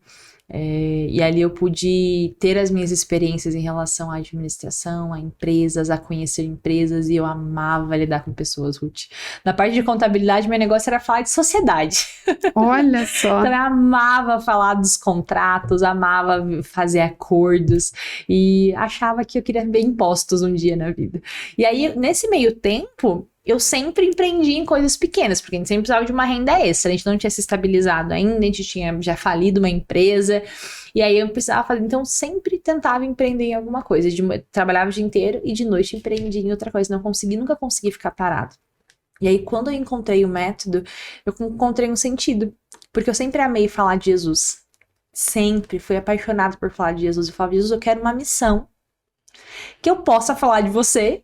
E ali eu pude ter as minhas experiências em relação à administração, a empresas, a conhecer empresas, e eu amava lidar com pessoas, Ruth. Na parte de contabilidade, meu negócio era falar de sociedade. Olha só. Então eu amava falar dos contratos, amava fazer acordos e achava que eu queria ver impostos um dia na vida. E aí, nesse meio tempo, eu sempre empreendi em coisas pequenas, porque a gente sempre precisava de uma renda extra, a gente não tinha se estabilizado ainda, a gente tinha já falido uma empresa, e aí eu precisava fazer, então eu sempre tentava empreender em alguma coisa, trabalhava o dia inteiro e de noite empreendia em outra coisa, nunca consegui ficar parado. E aí quando eu encontrei o método, eu encontrei um sentido, porque eu sempre amei falar de Jesus, sempre fui apaixonada por falar de Jesus, eu falava, Jesus, eu quero uma missão, que eu possa falar de você,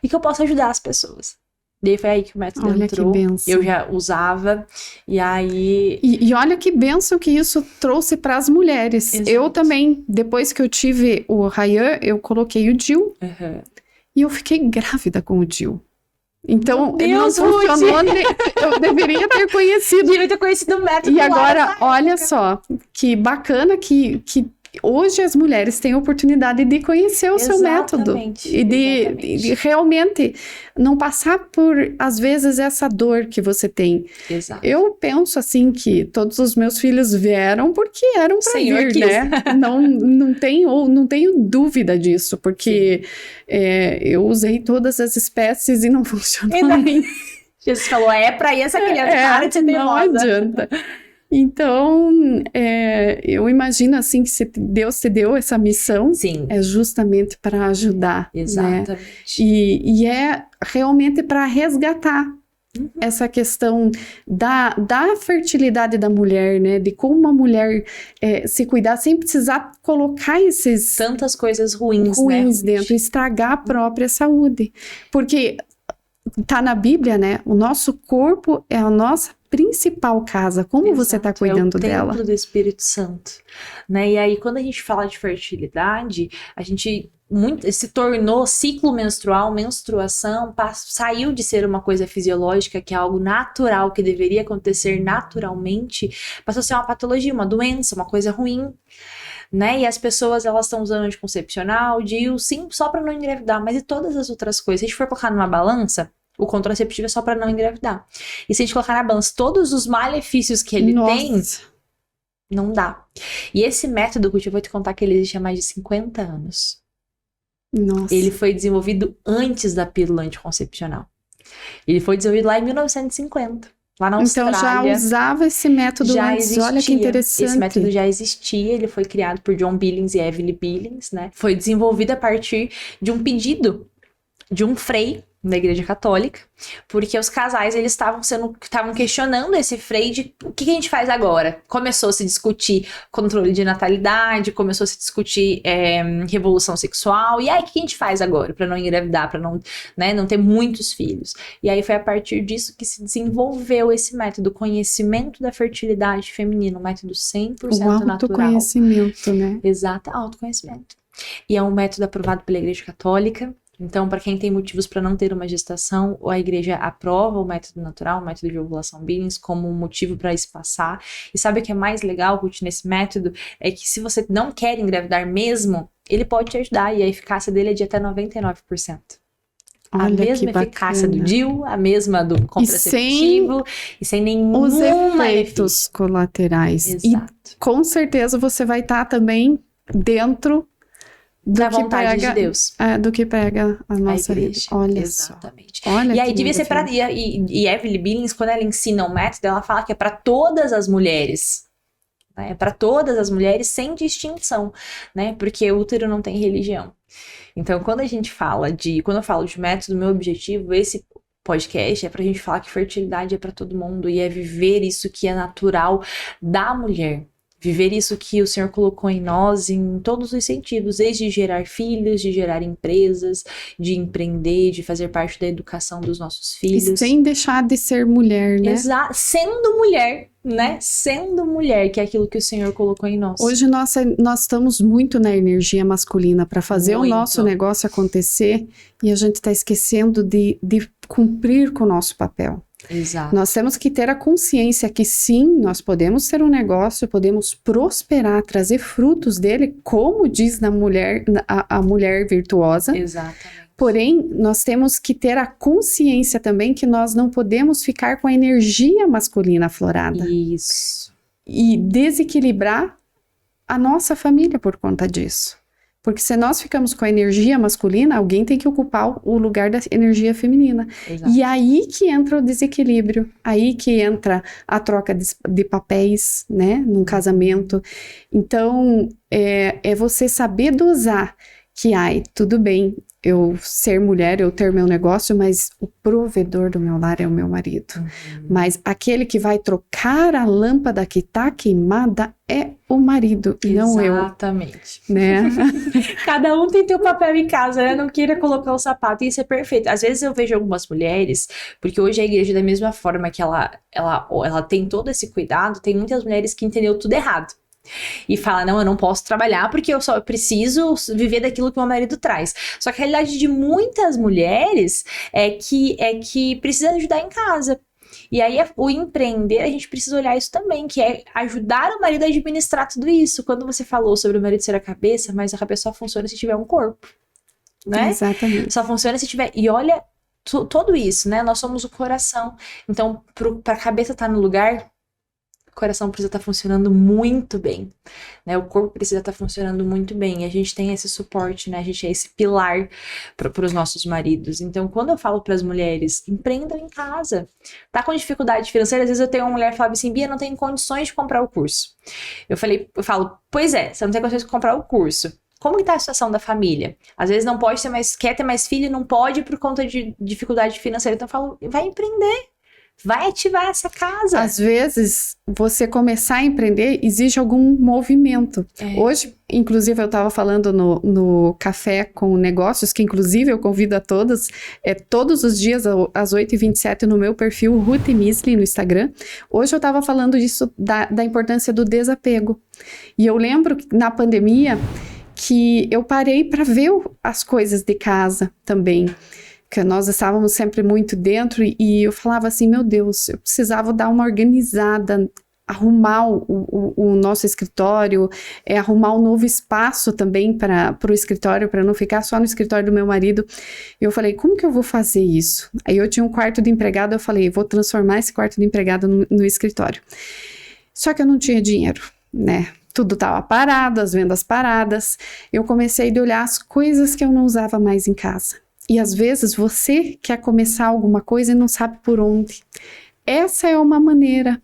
e que eu possa ajudar as pessoas. Daí foi aí que o método Olha entrou. que bênção. Eu já usava, e aí... E olha que bênção que isso trouxe para as mulheres. Exato. Eu também, depois que eu tive o Ryan, eu coloquei o Gil e eu fiquei grávida com o Gil. Então, Meu Deus, não funcionou, eu deveria ter conhecido. Devia ter conhecido o método. E agora, olha só, que bacana que hoje as mulheres têm a oportunidade de conhecer o seu método e de realmente não passar por, às vezes, essa dor que você tem. Exato. Eu penso assim que todos os meus filhos vieram porque eram para vir, quis. né? Não tenho dúvida disso, porque eu usei todas as espécies e não funcionou nem. Jesus falou, para ir essa criança, para de ser teimosa. Não adianta. Então, eu imagino assim que se Deus te deu essa missão, Sim. É justamente para ajudar, Exatamente. né? E é realmente para resgatar essa questão da fertilidade da mulher, né? De como a mulher se cuidar sem precisar colocar esses tantas coisas ruins, né? dentro, estragar a própria saúde. Porque tá na Bíblia, né? O nosso corpo é a nossa principal casa, como você está cuidando dela. É o templo do Espírito Santo, né? E aí, quando a gente fala de fertilidade, a gente se tornou ciclo menstrual, menstruação, saiu de ser uma coisa fisiológica, que é algo natural, que deveria acontecer naturalmente, passou a ser uma patologia, uma doença, uma coisa ruim, né? E as pessoas, elas estão usando anticoncepcional, DIU, sim, só para não engravidar, mas e todas as outras coisas? Se a gente for colocar numa balança, o contraceptivo é só para não engravidar. E se a gente colocar na balança todos os malefícios que ele tem, não dá. E esse método, Ruth, eu vou te contar que ele existe há mais de 50 anos. Nossa. Ele foi desenvolvido antes da pílula anticoncepcional. Ele foi desenvolvido lá em 1950, lá na Austrália. Então já usava esse método já antes, existia. Olha que interessante. Esse método já existia, ele foi criado por John Billings e Evelyn Billings, né? Foi desenvolvido a partir de um pedido de um frei da Igreja Católica, porque os casais, eles estavam questionando esse frei de o que a gente faz agora. Começou a se discutir controle de natalidade, começou a se discutir revolução sexual, e aí o que a gente faz agora para não engravidar, para não, né, não ter muitos filhos? E aí foi a partir disso que se desenvolveu esse método, conhecimento da fertilidade feminina, um método 100% natural. O autoconhecimento, né? Exato, autoconhecimento. E é um método aprovado pela Igreja Católica. Então, para quem tem motivos para não ter uma gestação, a igreja aprova o método natural, o método de ovulação Billings, como um motivo para espaçar. E sabe o que é mais legal, Ruth, nesse método? É que se você não quer engravidar mesmo, ele pode te ajudar, e a eficácia dele é de até 99%. Olha, a mesma eficácia do DIU, a mesma do contraceptivo, e sem nenhum os efeitos colaterais. Exato. E com certeza você vai estar também dentro da vontade de Deus. Do que pega a nossa igreja. Olha Exatamente. Só. Olha, e aí devia ser para e Evelyn Billings, quando ela ensina o método, ela fala que é para todas as mulheres. Né? É para todas as mulheres sem distinção, né? Porque o útero não tem religião. Então, quando eu falo de método, meu objetivo, esse podcast é pra gente falar que fertilidade é para todo mundo e é viver isso que é natural da mulher. Viver isso que o Senhor colocou em nós em todos os sentidos, desde gerar filhos, de gerar empresas, de empreender, de fazer parte da educação dos nossos filhos. E sem deixar de ser mulher, né? Exato, sendo mulher, né? Sendo mulher, que é aquilo que o Senhor colocou em nós. Hoje nós estamos muito na energia masculina para fazer o nosso negócio acontecer e a gente está esquecendo de cumprir com o nosso papel. Exato. Nós temos que ter a consciência que sim, nós podemos ter um negócio, podemos prosperar, trazer frutos dele, como diz a mulher virtuosa. Exatamente. Porém, nós temos que ter a consciência também que nós não podemos ficar com a energia masculina aflorada. Isso. E desequilibrar a nossa família por conta disso. Porque se nós ficamos com a energia masculina, alguém tem que ocupar o lugar da energia feminina. Exato. E aí que entra o desequilíbrio, aí que entra a troca de papéis, né, num casamento. Então, é você saber dosar que, tudo bem, eu ser mulher, eu ter meu negócio, mas o provedor do meu lar é o meu marido. Uhum. Mas aquele que vai trocar a lâmpada que tá queimada é o marido, e não eu. Exatamente. Né? Cada um tem seu papel em casa, né? Não queira colocar o sapato, e isso é perfeito. Às vezes eu vejo algumas mulheres, porque hoje a igreja, da mesma forma que ela tem todo esse cuidado, tem muitas mulheres que entenderam tudo errado. E fala, não, eu não posso trabalhar porque eu só preciso viver daquilo que meu marido traz. Só que a realidade de muitas mulheres é que precisa ajudar em casa. E aí, o empreender, a gente precisa olhar isso também, que é ajudar o marido a administrar tudo isso. Quando você falou sobre o marido ser a cabeça, mas a cabeça só funciona se tiver um corpo, né? Exatamente. Só funciona se tiver... E olha, tudo isso, né? Nós somos o coração. Então, pra cabeça estar no lugar... O coração precisa estar funcionando muito bem, né? O corpo precisa estar funcionando muito bem. E a gente tem esse suporte, né? A gente é esse pilar para os nossos maridos. Então, quando eu falo para as mulheres, empreendam em casa. Tá com dificuldade financeira? Às vezes eu tenho uma mulher que fala assim, Bia, não tenho condições de comprar o curso. Eu falo, pois é, você não tem condições de comprar o curso. Como que tá a situação da família? Às vezes não pode ter mais, quer ter mais filho, não pode por conta de dificuldade financeira. Então eu falo, vai empreender. vai ativar essa casa. Às vezes, você começar a empreender exige algum movimento. Hoje, inclusive, eu estava falando no Café com Negócios, que inclusive eu convido a todas, todos os dias às 8h27 no meu perfil Ruth Misli no Instagram. Hoje eu estava falando disso, da importância do desapego. E eu lembro que na pandemia que eu parei para ver as coisas de casa também. Que nós estávamos sempre muito dentro e eu falava assim, meu Deus, eu precisava dar uma organizada, arrumar o nosso escritório, arrumar um novo espaço também para o escritório, para não ficar só no escritório do meu marido. E eu falei, como que eu vou fazer isso? Aí eu tinha um quarto de empregado, eu falei, vou transformar esse quarto de empregado no escritório. Só que eu não tinha dinheiro, né? Tudo estava parado, as vendas paradas. Eu comecei a olhar as coisas que eu não usava mais em casa. E às vezes você quer começar alguma coisa e não sabe por onde. Essa é uma maneira.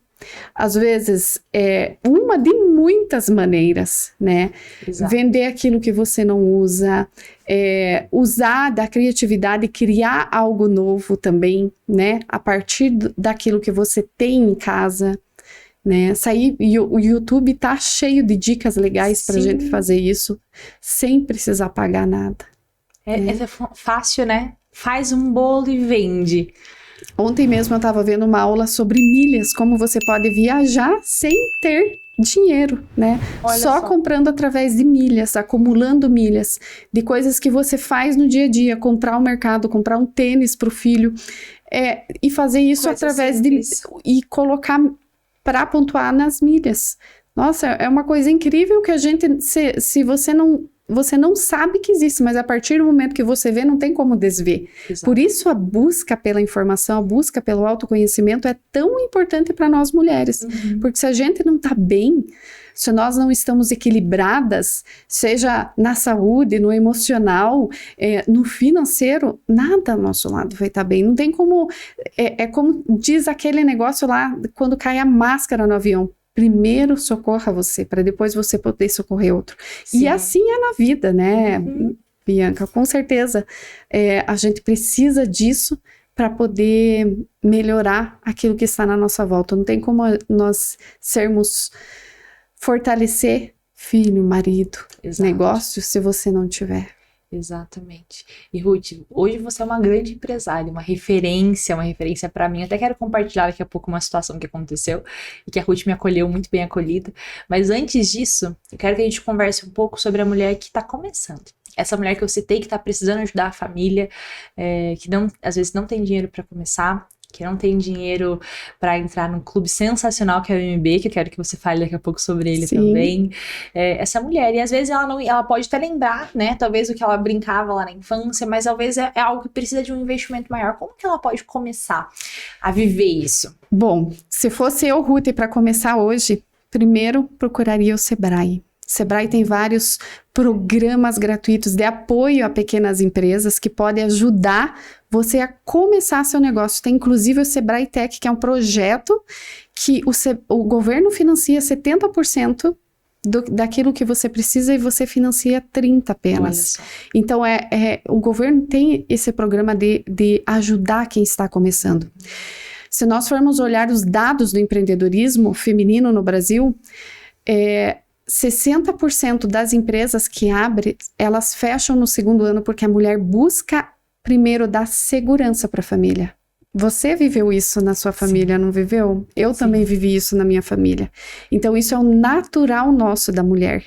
Às vezes é uma de muitas maneiras, né? Exato. Vender aquilo que você não usa, usar da criatividade e criar algo novo também, né? A partir daquilo que você tem em casa, né? O YouTube tá cheio de dicas legais pra gente fazer isso sem precisar pagar nada. É fácil, né? Faz um bolo e vende. Ontem mesmo eu estava vendo uma aula sobre milhas, como você pode viajar sem ter dinheiro, né? Só comprando através de milhas, acumulando milhas, de coisas que você faz no dia a dia, comprar um mercado, comprar um tênis para o filho, e fazer isso através e colocar para pontuar nas milhas. Nossa, é uma coisa incrível que a gente, se você não sabe que existe, mas a partir do momento que você vê, não tem como desver. Exato. Por isso a busca pela informação, a busca pelo autoconhecimento é tão importante para nós mulheres. Porque se a gente não está bem, se nós não estamos equilibradas, seja na saúde, no emocional, no financeiro, nada ao nosso lado vai estar bem. Não tem como... É como diz aquele negócio lá, quando cai a máscara no avião. Primeiro socorra você, para depois você poder socorrer outro. Sim. E assim é na vida, né, Bianca? Com certeza, a gente precisa disso para poder melhorar aquilo que está na nossa volta. Não tem como nós fortalecer filho, marido, negócio, se você não tiver. Exatamente. E Ruth, hoje você é uma grande empresária, uma referência para mim. Eu até quero compartilhar daqui a pouco uma situação que aconteceu e que a Ruth me acolheu muito bem acolhida. Mas antes disso, eu quero que a gente converse um pouco sobre a mulher que está começando. Essa mulher que eu citei, que está precisando ajudar a família, que às vezes não tem dinheiro para começar, que não tem dinheiro para entrar num clube sensacional que é o MB, que eu quero que você fale daqui a pouco sobre ele também. Essa mulher, e às vezes ela pode até lembrar, né, talvez o que ela brincava lá na infância, mas talvez é algo que precisa de um investimento maior. Como que ela pode começar a viver isso? Bom, se fosse eu, Ruth, para começar hoje, primeiro procuraria o Sebrae. Sebrae tem vários programas gratuitos de apoio a pequenas empresas que podem ajudar você a começar seu negócio. Tem inclusive o Sebrae Tech, que é um projeto que o governo financia 70% daquilo que você precisa e você financia 30% apenas. Então, o governo tem esse programa de ajudar quem está começando. Se nós formos olhar os dados do empreendedorismo feminino no Brasil, 60% das empresas que abrem, elas fecham no segundo ano porque a mulher busca primeiro dar segurança para a família. Você viveu isso na sua família, não viveu? Eu também vivi isso na minha família. Então isso é o natural nosso da mulher.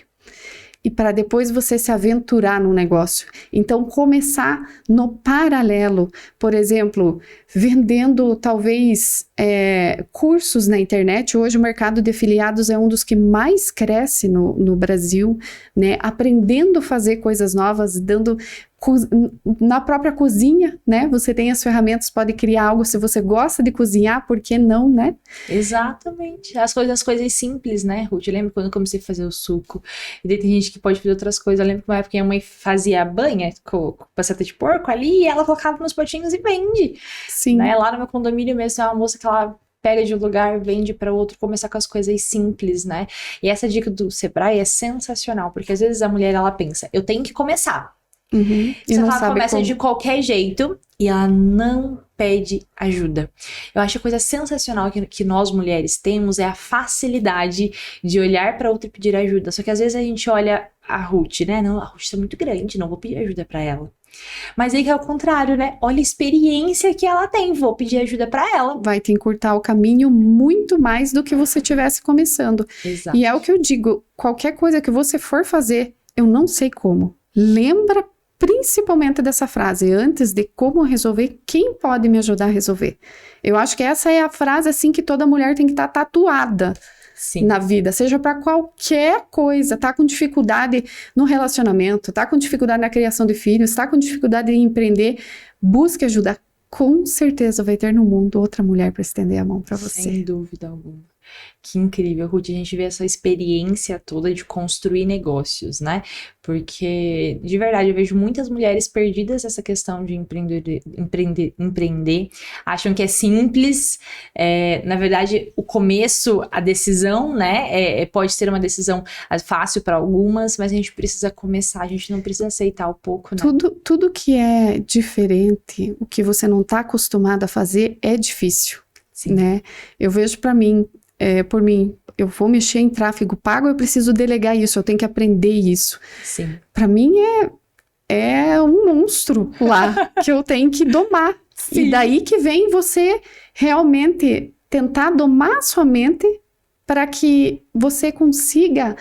E para depois você se aventurar no negócio. Então, começar no paralelo. Por exemplo, vendendo talvez cursos na internet. Hoje o mercado de afiliados é um dos que mais cresce no Brasil, né? Aprendendo a fazer coisas novas, na própria cozinha, né? Você tem as ferramentas, pode criar algo. Se você gosta de cozinhar, por que não, né? Exatamente. As coisas simples, né, Ruth? Eu lembro quando eu comecei a fazer o suco. E daí tem gente que pode fazer outras coisas. Eu lembro que uma época minha mãe fazia banha com passata de porco ali e ela colocava nos potinhos e vende. Sim. Né? Lá no meu condomínio mesmo, é uma moça que ela pega de um lugar, vende para outro, começar com as coisas simples, né? E essa dica do Sebrae é sensacional, porque às vezes a mulher, ela pensa, eu tenho que começar. E Só não que ela sabe começa como. de qualquer jeito e ela não pede ajuda. Eu acho que a coisa sensacional que nós mulheres temos é a facilidade de olhar pra outra e pedir ajuda. Só que às vezes a gente olha a Ruth, né? Não, a Ruth é muito grande, não vou pedir ajuda pra ela. Mas aí que é o contrário, né? Olha a experiência que ela tem, vou pedir ajuda pra ela. Vai te encurtar o caminho muito mais do que você tivesse começando. Exato. E é o que eu digo, qualquer coisa que você for fazer, eu não sei como. Lembra principalmente dessa frase, antes de como resolver, quem pode me ajudar a resolver? Eu acho que essa é a frase assim que toda mulher tem que estar tatuada Sim. na vida, seja para qualquer coisa, tá com dificuldade no relacionamento, tá com dificuldade na criação de filhos, tá com dificuldade em empreender, busque ajuda. Com certeza vai ter no mundo outra mulher para estender a mão para você. Sem dúvida alguma. Que incrível, Ruth, a gente vê essa experiência toda de construir negócios, né? Porque, de verdade, eu vejo muitas mulheres perdidas nessa questão de empreender, acham que é simples, na verdade, o começo, a decisão, né, pode ser uma decisão fácil para algumas, mas a gente precisa começar, a gente não precisa aceitar o pouco, né? Tudo que é diferente, o que você não está acostumado a fazer, é difícil, Sim. né? Eu vejo para mim, por mim, eu vou mexer em tráfego pago, eu preciso delegar isso, eu tenho que aprender isso. Sim. Para mim é um monstro lá que eu tenho que domar. Sim. E daí que vem você realmente tentar domar a sua mente para que você consiga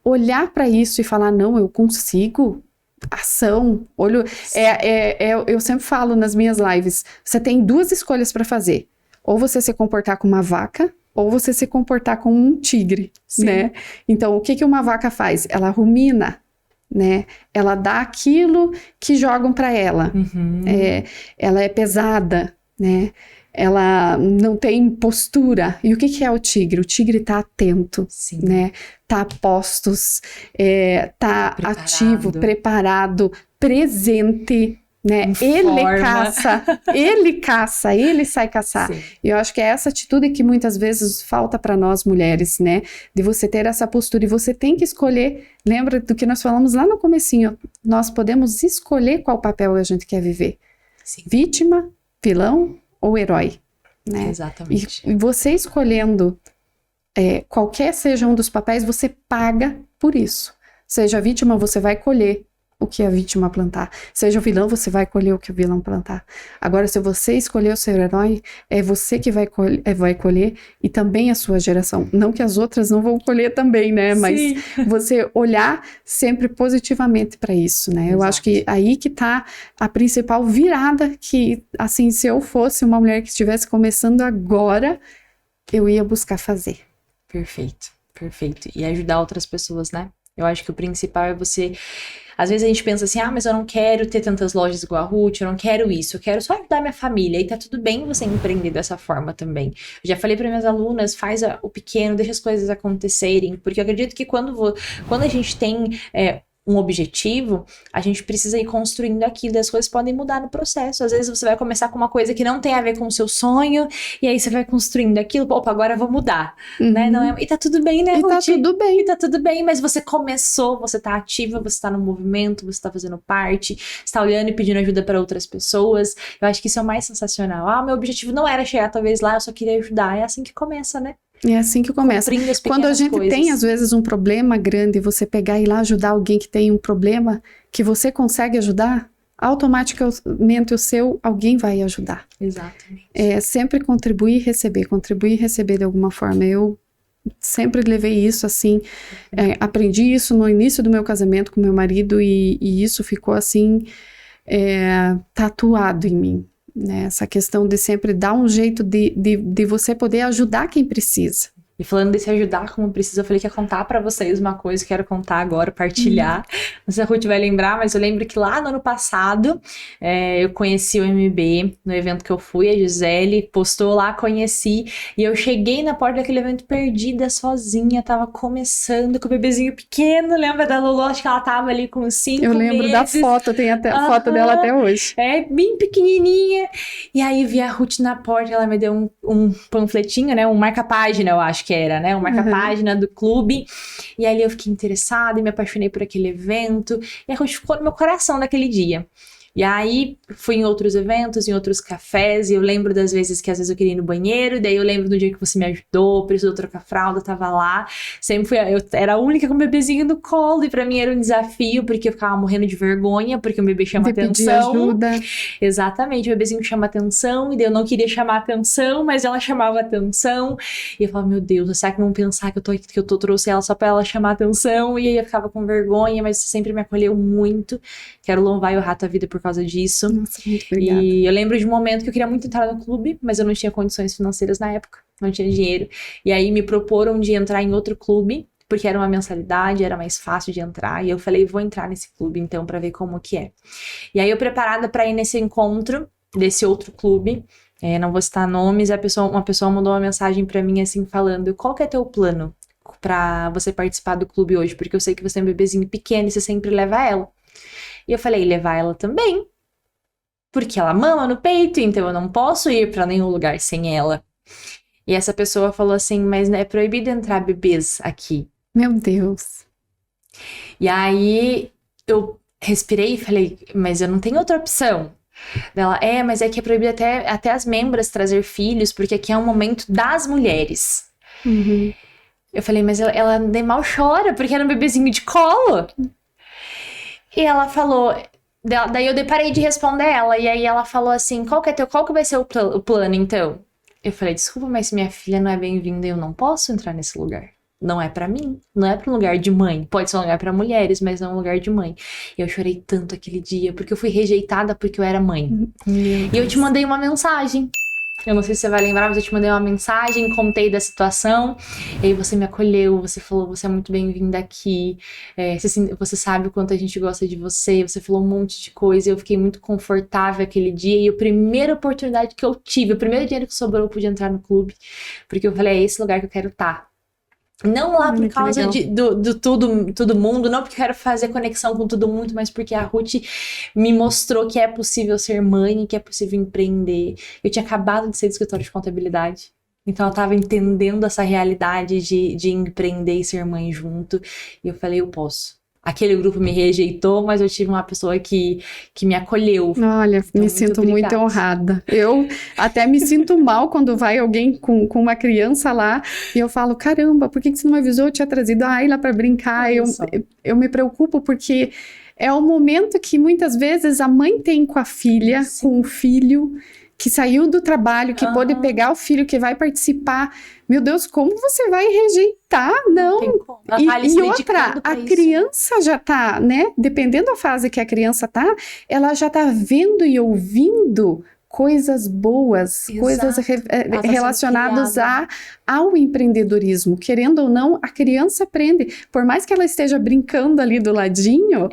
olhar para isso e falar, não, eu consigo. Ação, olho. Eu sempre falo nas minhas lives, você tem duas escolhas para fazer. Ou você se comportar como uma vaca, ou você se comportar como um tigre, Sim. né? Então, o que uma vaca faz? Ela rumina, né? Ela dá aquilo que jogam para ela. Uhum. Ela é pesada, né? Ela não tem postura. E o que é o tigre? O tigre tá atento, Sim. né? Tá a postos, tá Preparado. ativo, preparado, presente, né? Ele caça, ele sai caçar. Sim. E eu acho que é essa atitude que muitas vezes falta para nós mulheres, né? De você ter essa postura e você tem que escolher. Lembra do que nós falamos lá no comecinho? Nós podemos escolher qual papel a gente quer viver. Sim. Vítima, vilão ou herói, né? Exatamente. E você escolhendo qualquer seja um dos papéis, você paga por isso. Seja vítima, você vai colher o que a vítima plantar. Seja o vilão, você vai colher o que o vilão plantar. Agora, se você escolher o seu herói, é você que vai colher e também a sua geração. Não que as outras não vão colher também, né? Mas Sim. você olhar sempre positivamente para isso, né? Exato. Eu acho que aí que tá a principal virada que, assim, se eu fosse uma mulher que estivesse começando agora, eu ia buscar fazer. Perfeito, perfeito. E ajudar outras pessoas, né? Eu acho que o principal é você... Às vezes a gente pensa assim, mas eu não quero ter tantas lojas igual a Ruth, eu não quero isso, eu quero só ajudar minha família. E tá tudo bem você empreender dessa forma também. Eu já falei para minhas alunas, faz o pequeno, deixa as coisas acontecerem. Porque eu acredito que quando a gente tem... um objetivo, a gente precisa ir construindo aquilo, e as coisas podem mudar no processo. Às vezes você vai começar com uma coisa que não tem a ver com o seu sonho, e aí você vai construindo aquilo, opa, agora eu vou mudar, né? Não e tá tudo bem, né, E Ruth? tá tudo bem. E tá tudo bem, mas você começou, você tá ativa, você tá no movimento, você tá fazendo parte, você tá olhando e pedindo ajuda para outras pessoas. Eu acho que isso é o mais sensacional. Meu objetivo não era chegar talvez lá, eu só queria ajudar. É assim que começa, né? É assim que começa. Quando a gente tem, às vezes, um problema grande, você pegar e ir lá ajudar alguém que tem um problema que você consegue ajudar, automaticamente alguém vai ajudar. Exatamente. Sempre contribuir e receber de alguma forma. Eu sempre levei isso assim, aprendi isso no início do meu casamento com meu marido e isso ficou assim, tatuado em mim. Né, essa questão de sempre dar um jeito de você poder ajudar quem precisa. E falando desse ajudar como precisa, eu falei que ia contar pra vocês uma coisa que quero contar agora, partilhar. Não sei se a Ruth vai lembrar, mas eu lembro que lá no ano passado, eu conheci o MB no evento que eu fui, a Gisele postou lá, conheci, e eu cheguei na porta daquele evento perdida, sozinha, tava começando com o bebezinho pequeno, lembra da Lolo? Acho que ela tava ali com 5 meses. Eu lembro da foto, tem até a foto dela até hoje. Bem pequenininha. E aí vi a Ruth na porta, ela me deu um panfletinho, né, um marca-página, eu acho que era, né? O marca-página do clube. E ali eu fiquei interessada e me apaixonei por aquele evento. E a Ruth ficou no meu coração naquele dia. E aí, fui em outros eventos, em outros cafés, e eu lembro das vezes que às vezes eu queria ir no banheiro, daí eu lembro do dia que você me ajudou, precisou trocar fralda, tava lá. Sempre fui, eu era a única com o bebezinho no colo, e pra mim era um desafio, porque eu ficava morrendo de vergonha, porque o bebê chama atenção. Ajuda. Exatamente, o bebezinho chama atenção, e daí eu não queria chamar atenção, mas ela chamava atenção. E eu falava, meu Deus, será que vão pensar que eu trouxe ela só pra ela chamar atenção? E aí eu ficava com vergonha, mas você sempre me acolheu muito. Quero louvar e honrar a tua vida por causa disso. Nossa, muito obrigada. E eu lembro de um momento que eu queria muito entrar no clube, mas eu não tinha condições financeiras na época, não tinha dinheiro. E aí me proporam de entrar em outro clube, porque era uma mensalidade, era mais fácil de entrar. E eu falei, vou entrar nesse clube então pra ver como que é. E aí eu preparada pra ir nesse encontro desse outro clube, não vou citar nomes, uma pessoa mandou uma mensagem pra mim assim falando, qual que é teu plano pra você participar do clube hoje? Porque eu sei que você é um bebezinho pequeno e você sempre leva ela. E eu falei, levar ela também. Porque ela mama no peito, então eu não posso ir pra nenhum lugar sem ela. E essa pessoa falou assim, mas é proibido entrar bebês aqui. Meu Deus. E aí eu respirei e falei, mas eu não tenho outra opção. Ela, mas é que é proibido até as membras trazer filhos, porque aqui é um momento das mulheres. Uhum. Eu falei, mas ela nem mal chora, porque era um bebezinho de colo. E ela falou, daí eu parei de responder ela, e aí ela falou assim, qual que vai ser o plano então? Eu falei, desculpa, mas se minha filha não é bem-vinda, eu não posso entrar nesse lugar. Não é pra mim, não é pra um lugar de mãe. Pode ser um lugar pra mulheres, mas não um lugar de mãe. E eu chorei tanto aquele dia, porque eu fui rejeitada porque eu era mãe. E eu te mandei uma mensagem. Eu não sei se você vai lembrar, mas eu te mandei uma mensagem, contei da situação, e aí você me acolheu, você falou, você é muito bem-vinda aqui, você sabe o quanto a gente gosta de você falou um monte de coisa, eu fiquei muito confortável aquele dia, e a primeira oportunidade que eu tive, o primeiro dinheiro que sobrou, eu pude entrar no clube, porque eu falei, é esse lugar que eu quero estar. Não lá por causa do todo mundo, não porque eu quero fazer conexão com todo mundo, mas porque a Ruth me mostrou que é possível ser mãe, que é possível empreender. Eu tinha acabado de sair do escritório de contabilidade, então eu tava entendendo essa realidade de empreender e ser mãe junto, e eu falei, eu posso. Aquele grupo me rejeitou, mas eu tive uma pessoa que me acolheu. Olha, então, me sinto muito honrada. Eu até me sinto mal quando vai alguém com uma criança lá e eu falo, caramba, por que você não me avisou? Eu tinha trazido a Ayla para brincar. Eu me preocupo porque é o momento que muitas vezes a mãe tem com a filha, com o filho, que saiu do trabalho, que pode pegar o filho, que vai participar. Meu Deus, como você vai rejeitar? Não. E outra, a criança já tá, né? Dependendo da fase que a criança tá, ela já tá vendo e ouvindo coisas boas, coisas relacionadas ao empreendedorismo. Querendo ou não, a criança aprende. Por mais que ela esteja brincando ali do ladinho,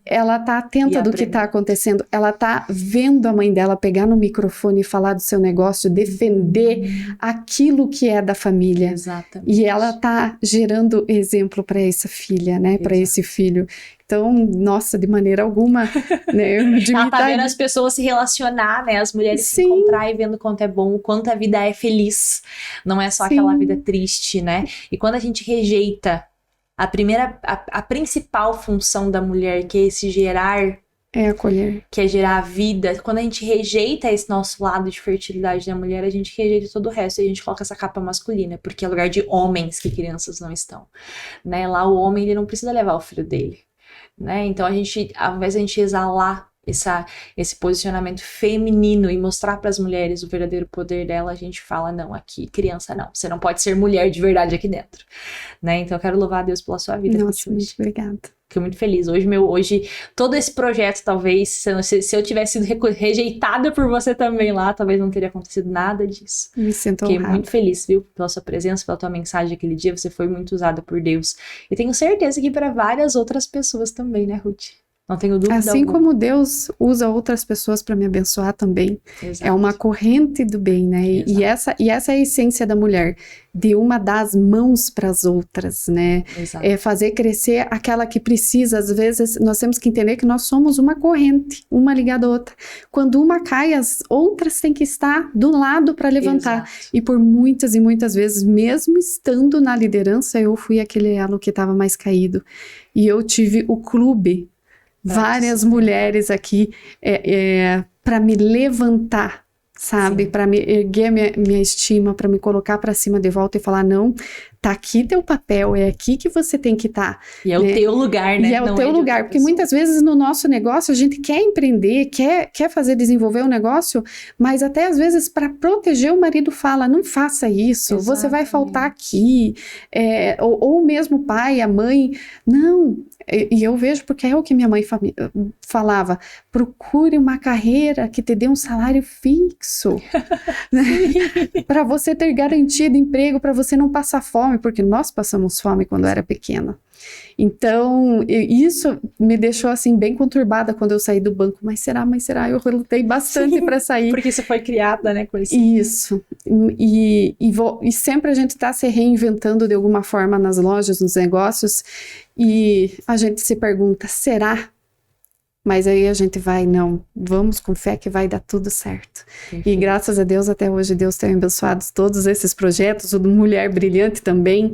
ela tá atenta do que tá acontecendo. Ela tá vendo a mãe dela pegar no microfone e falar do seu negócio, defender aquilo que é da família. Exatamente. E ela tá gerando exemplo para essa filha, né? Para esse filho. Então, nossa, de maneira alguma, né? Ela tá vendo as pessoas se relacionar, né? As mulheres se encontrar e vendo quanto é bom, o quanto a vida é feliz. Não é só aquela vida triste, né? E quando a gente rejeita a principal função da mulher, que é esse gerar, acolher, que é gerar a vida, quando a gente rejeita esse nosso lado de fertilidade da mulher, a gente rejeita todo o resto e a gente coloca essa capa masculina, porque é lugar de homens que crianças não estão, né? Lá o homem, ele não precisa levar o filho dele. Né? Então ao invés de a gente exalar esse posicionamento feminino e mostrar para as mulheres o verdadeiro poder dela, a gente fala, não, aqui, criança não, você não pode ser mulher de verdade aqui dentro, né? Então eu quero louvar a Deus pela sua vida. Nossa, muito obrigada. Fiquei muito feliz. Hoje, todo esse projeto, talvez, se eu tivesse sido rejeitada por você também lá, talvez não teria acontecido nada disso. Me sinto honrada. Fiquei muito feliz, viu? Pela sua presença, pela tua mensagem aquele dia. Você foi muito usada por Deus. E tenho certeza que para várias outras pessoas também, né, Ruth? Não tenho dúvida Assim alguma. como Deus usa outras pessoas para me abençoar também. Exato. É uma corrente do bem, né? E essa é a essência da mulher, de uma dar as mãos para as outras, né? Exato. É fazer crescer aquela que precisa. Às vezes, nós temos que entender que nós somos uma corrente, uma ligada à outra. Quando uma cai, as outras têm que estar do lado para levantar. Exato. E por muitas e muitas vezes, mesmo estando na liderança, eu fui aquele elo que estava mais caído. E eu tive o clube, várias mulheres aqui para me levantar, sabe? Para me erguer minha estima, para me colocar para cima de volta e falar, não, tá aqui teu papel, é aqui que você tem que estar. E é o teu lugar, né? E é o teu lugar, porque muitas vezes no nosso negócio a gente quer empreender, quer desenvolver um negócio, mas até às vezes para proteger o marido fala, não faça isso, você vai faltar aqui, ou mesmo o pai, a mãe, não. E eu vejo porque é o que minha mãe falava, procure uma carreira que te dê um salário fixo, né? Para você ter garantido emprego, para você não passar fome, porque nós passamos fome quando eu era pequena. Então, isso me deixou assim bem conturbada quando eu saí do banco. Mas será? Eu relutei bastante para sair. Porque você foi criada, né, com isso. Isso. E sempre a gente está se reinventando de alguma forma nas lojas, nos negócios. E a gente se pergunta, será? Mas aí a gente vai, não, vamos com fé que vai dar tudo certo. E graças a Deus, até hoje, Deus tem abençoado todos esses projetos, o do Mulher Brilhante também,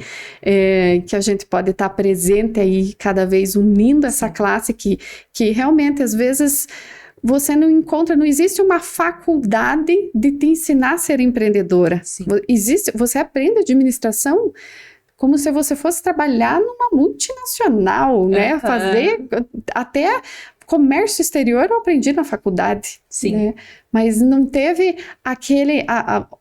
que a gente pode estar presente aí, cada vez unindo essa classe que realmente, às vezes, você não encontra, não existe uma faculdade de te ensinar a ser empreendedora. Sim. Você aprende administração como se você fosse trabalhar numa multinacional, né? Fazer até comércio exterior eu aprendi na faculdade. Sim. Né? Mas não teve aquele...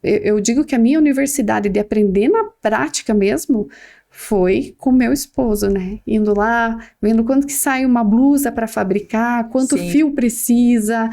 eu digo que a minha universidade de aprender na prática mesmo foi com meu esposo, né? Indo lá, vendo quanto que sai uma blusa para fabricar, quanto fio precisa,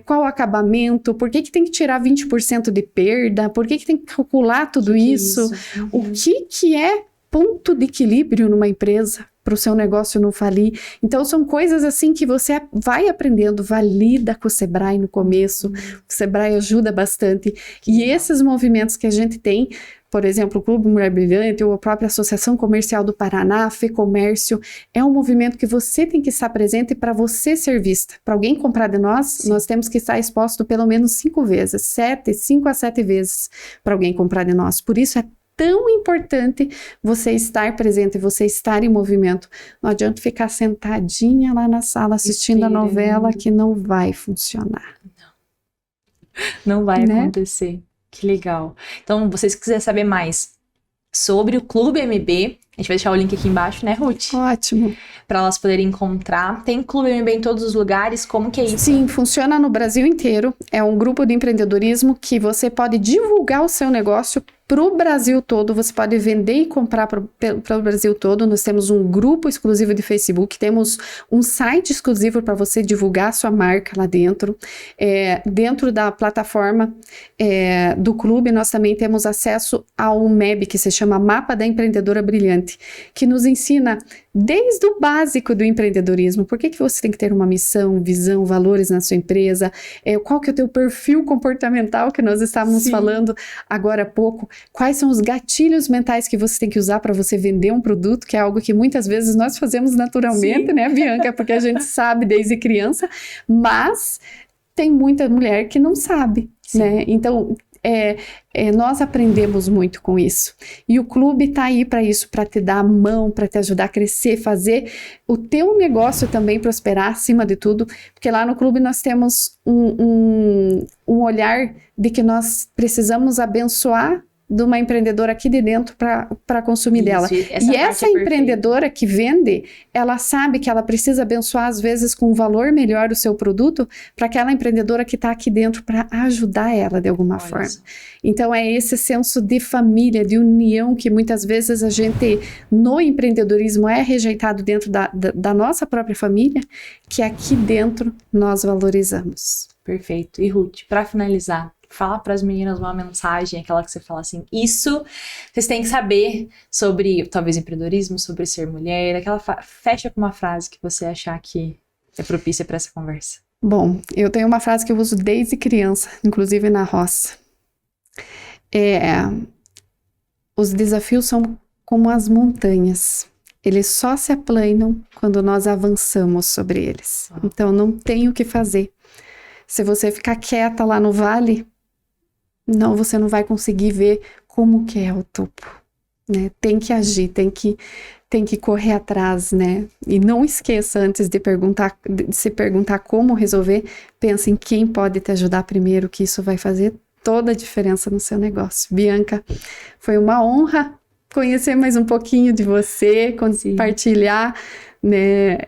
qual acabamento, por que tem que tirar 20% de perda, por que tem que calcular tudo isso? O que é ponto de equilíbrio numa empresa para o seu negócio não falir? Então são coisas assim que você vai aprendendo, valida com o Sebrae no começo, o Sebrae ajuda bastante, e esses movimentos que a gente tem, por exemplo, o Clube Mulher Brilhante ou a própria Associação Comercial do Paraná, FEComércio, é um movimento que você tem que estar presente para você ser vista. Para alguém comprar de nós, nós temos que estar exposto pelo menos 5 vezes, 5 a 7 vezes para alguém comprar de nós. Por isso é tão importante você estar presente, você estar em movimento. Não adianta ficar sentadinha lá na sala assistindo a novela que não vai funcionar. Não vai acontecer. Que legal. Então, vocês quiserem saber mais sobre o Clube MB, a gente vai deixar o link aqui embaixo, né, Ruth? Ótimo. Para elas poderem encontrar. Tem Clube MB em todos os lugares? Como que é isso? Sim, funciona no Brasil inteiro. É um grupo de empreendedorismo que você pode divulgar o seu negócio para o Brasil todo, você pode vender e comprar para o Brasil todo. Nós temos um grupo exclusivo de Facebook, temos um site exclusivo para você divulgar a sua marca lá dentro. Dentro da plataforma do clube, nós também temos acesso a um MEB que se chama Mapa da Empreendedora Brilhante, que nos ensina desde o básico do empreendedorismo. Por que você tem que ter uma missão, visão, valores na sua empresa? Qual que é o teu perfil comportamental que nós estávamos falando agora há pouco? Quais são os gatilhos mentais que você tem que usar para você vender um produto, que é algo que muitas vezes nós fazemos naturalmente, né, Bianca? Porque a gente sabe desde criança, mas tem muita mulher que não sabe, né? Então, nós aprendemos muito com isso. E o clube está aí para isso, para te dar a mão, para te ajudar a crescer, fazer o teu negócio também prosperar acima de tudo, porque lá no clube nós temos um olhar de que nós precisamos abençoar de uma empreendedora aqui de dentro para consumir dela. E essa empreendedora que vende, ela sabe que ela precisa abençoar, às vezes, com um valor melhor o seu produto, para aquela empreendedora que está aqui dentro para ajudar ela de alguma forma. Então, é esse senso de família, de união, que muitas vezes a gente, no empreendedorismo, é rejeitado dentro da nossa própria família, que aqui dentro nós valorizamos. Perfeito. E Ruth, para finalizar, fala para as meninas uma mensagem, aquela que você fala assim, isso vocês têm que saber sobre, talvez, empreendedorismo, sobre ser mulher, fecha com uma frase que você achar que é propícia para essa conversa? Bom, eu tenho uma frase que eu uso desde criança, inclusive na roça. Os desafios são como as montanhas. Eles só se aplanam quando nós avançamos sobre eles. Então, não tem o que fazer. Se você ficar quieta lá no vale, você não vai conseguir ver como que é o topo, né? Tem que agir, tem que correr atrás, né? E não esqueça, antes de se perguntar como resolver, pense em quem pode te ajudar primeiro, que isso vai fazer toda a diferença no seu negócio. Bianca, foi uma honra conhecer mais um pouquinho de você, compartilhar, né,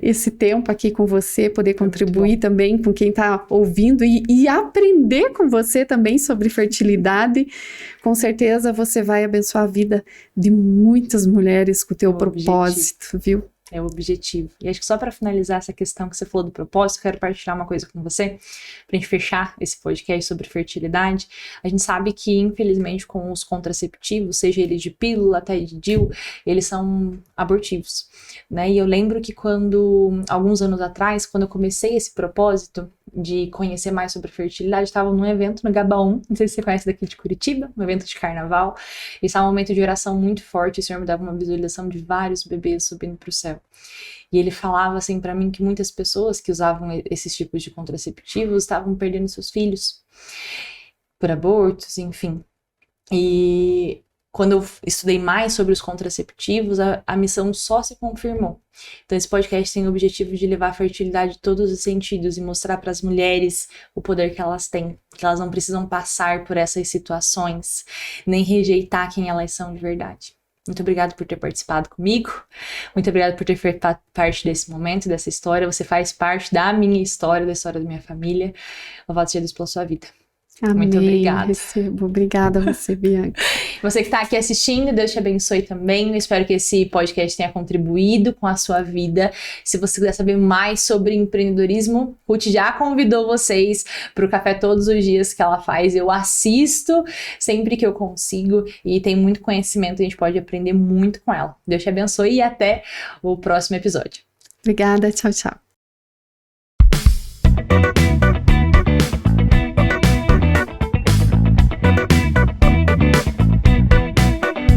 esse tempo aqui com você, poder contribuir também com quem está ouvindo e aprender com você também sobre fertilidade. Com certeza você vai abençoar a vida de muitas mulheres com o teu propósito, viu? É o objetivo. E acho que só para finalizar essa questão que você falou do propósito, quero partilhar uma coisa com você, pra gente fechar esse podcast sobre fertilidade. A gente sabe que, infelizmente, com os contraceptivos, seja eles de pílula até de DIU, eles são abortivos, né? E eu lembro que alguns anos atrás, quando eu comecei esse propósito de conhecer mais sobre fertilidade, estava num evento no Gabaon, não sei se você conhece daqui de Curitiba, um evento de carnaval, e estava um momento de oração muito forte, o Senhor me dava uma visualização de vários bebês subindo para o céu. E ele falava assim para mim que muitas pessoas que usavam esses tipos de contraceptivos estavam perdendo seus filhos por abortos, enfim. E quando eu estudei mais sobre os contraceptivos, a missão só se confirmou. Então esse podcast tem o objetivo de levar a fertilidade em todos os sentidos e mostrar para as mulheres o poder que elas têm, que elas não precisam passar por essas situações, nem rejeitar quem elas são de verdade. Muito obrigada por ter participado comigo, muito obrigada por ter feito parte desse momento, dessa história. Você faz parte da minha história, da história da minha família. Louvado seja Deus pela sua vida. Amém. Muito obrigada. Recebo. Obrigada a você, Bianca. Você que está aqui assistindo, Deus te abençoe também. Eu espero que esse podcast tenha contribuído com a sua vida. Se você quiser saber mais sobre empreendedorismo, Ruth já convidou vocês para o café todos os dias que ela faz. Eu assisto sempre que eu consigo e tem muito conhecimento, a gente pode aprender muito com ela. Deus te abençoe e até o próximo episódio. Obrigada, tchau, tchau.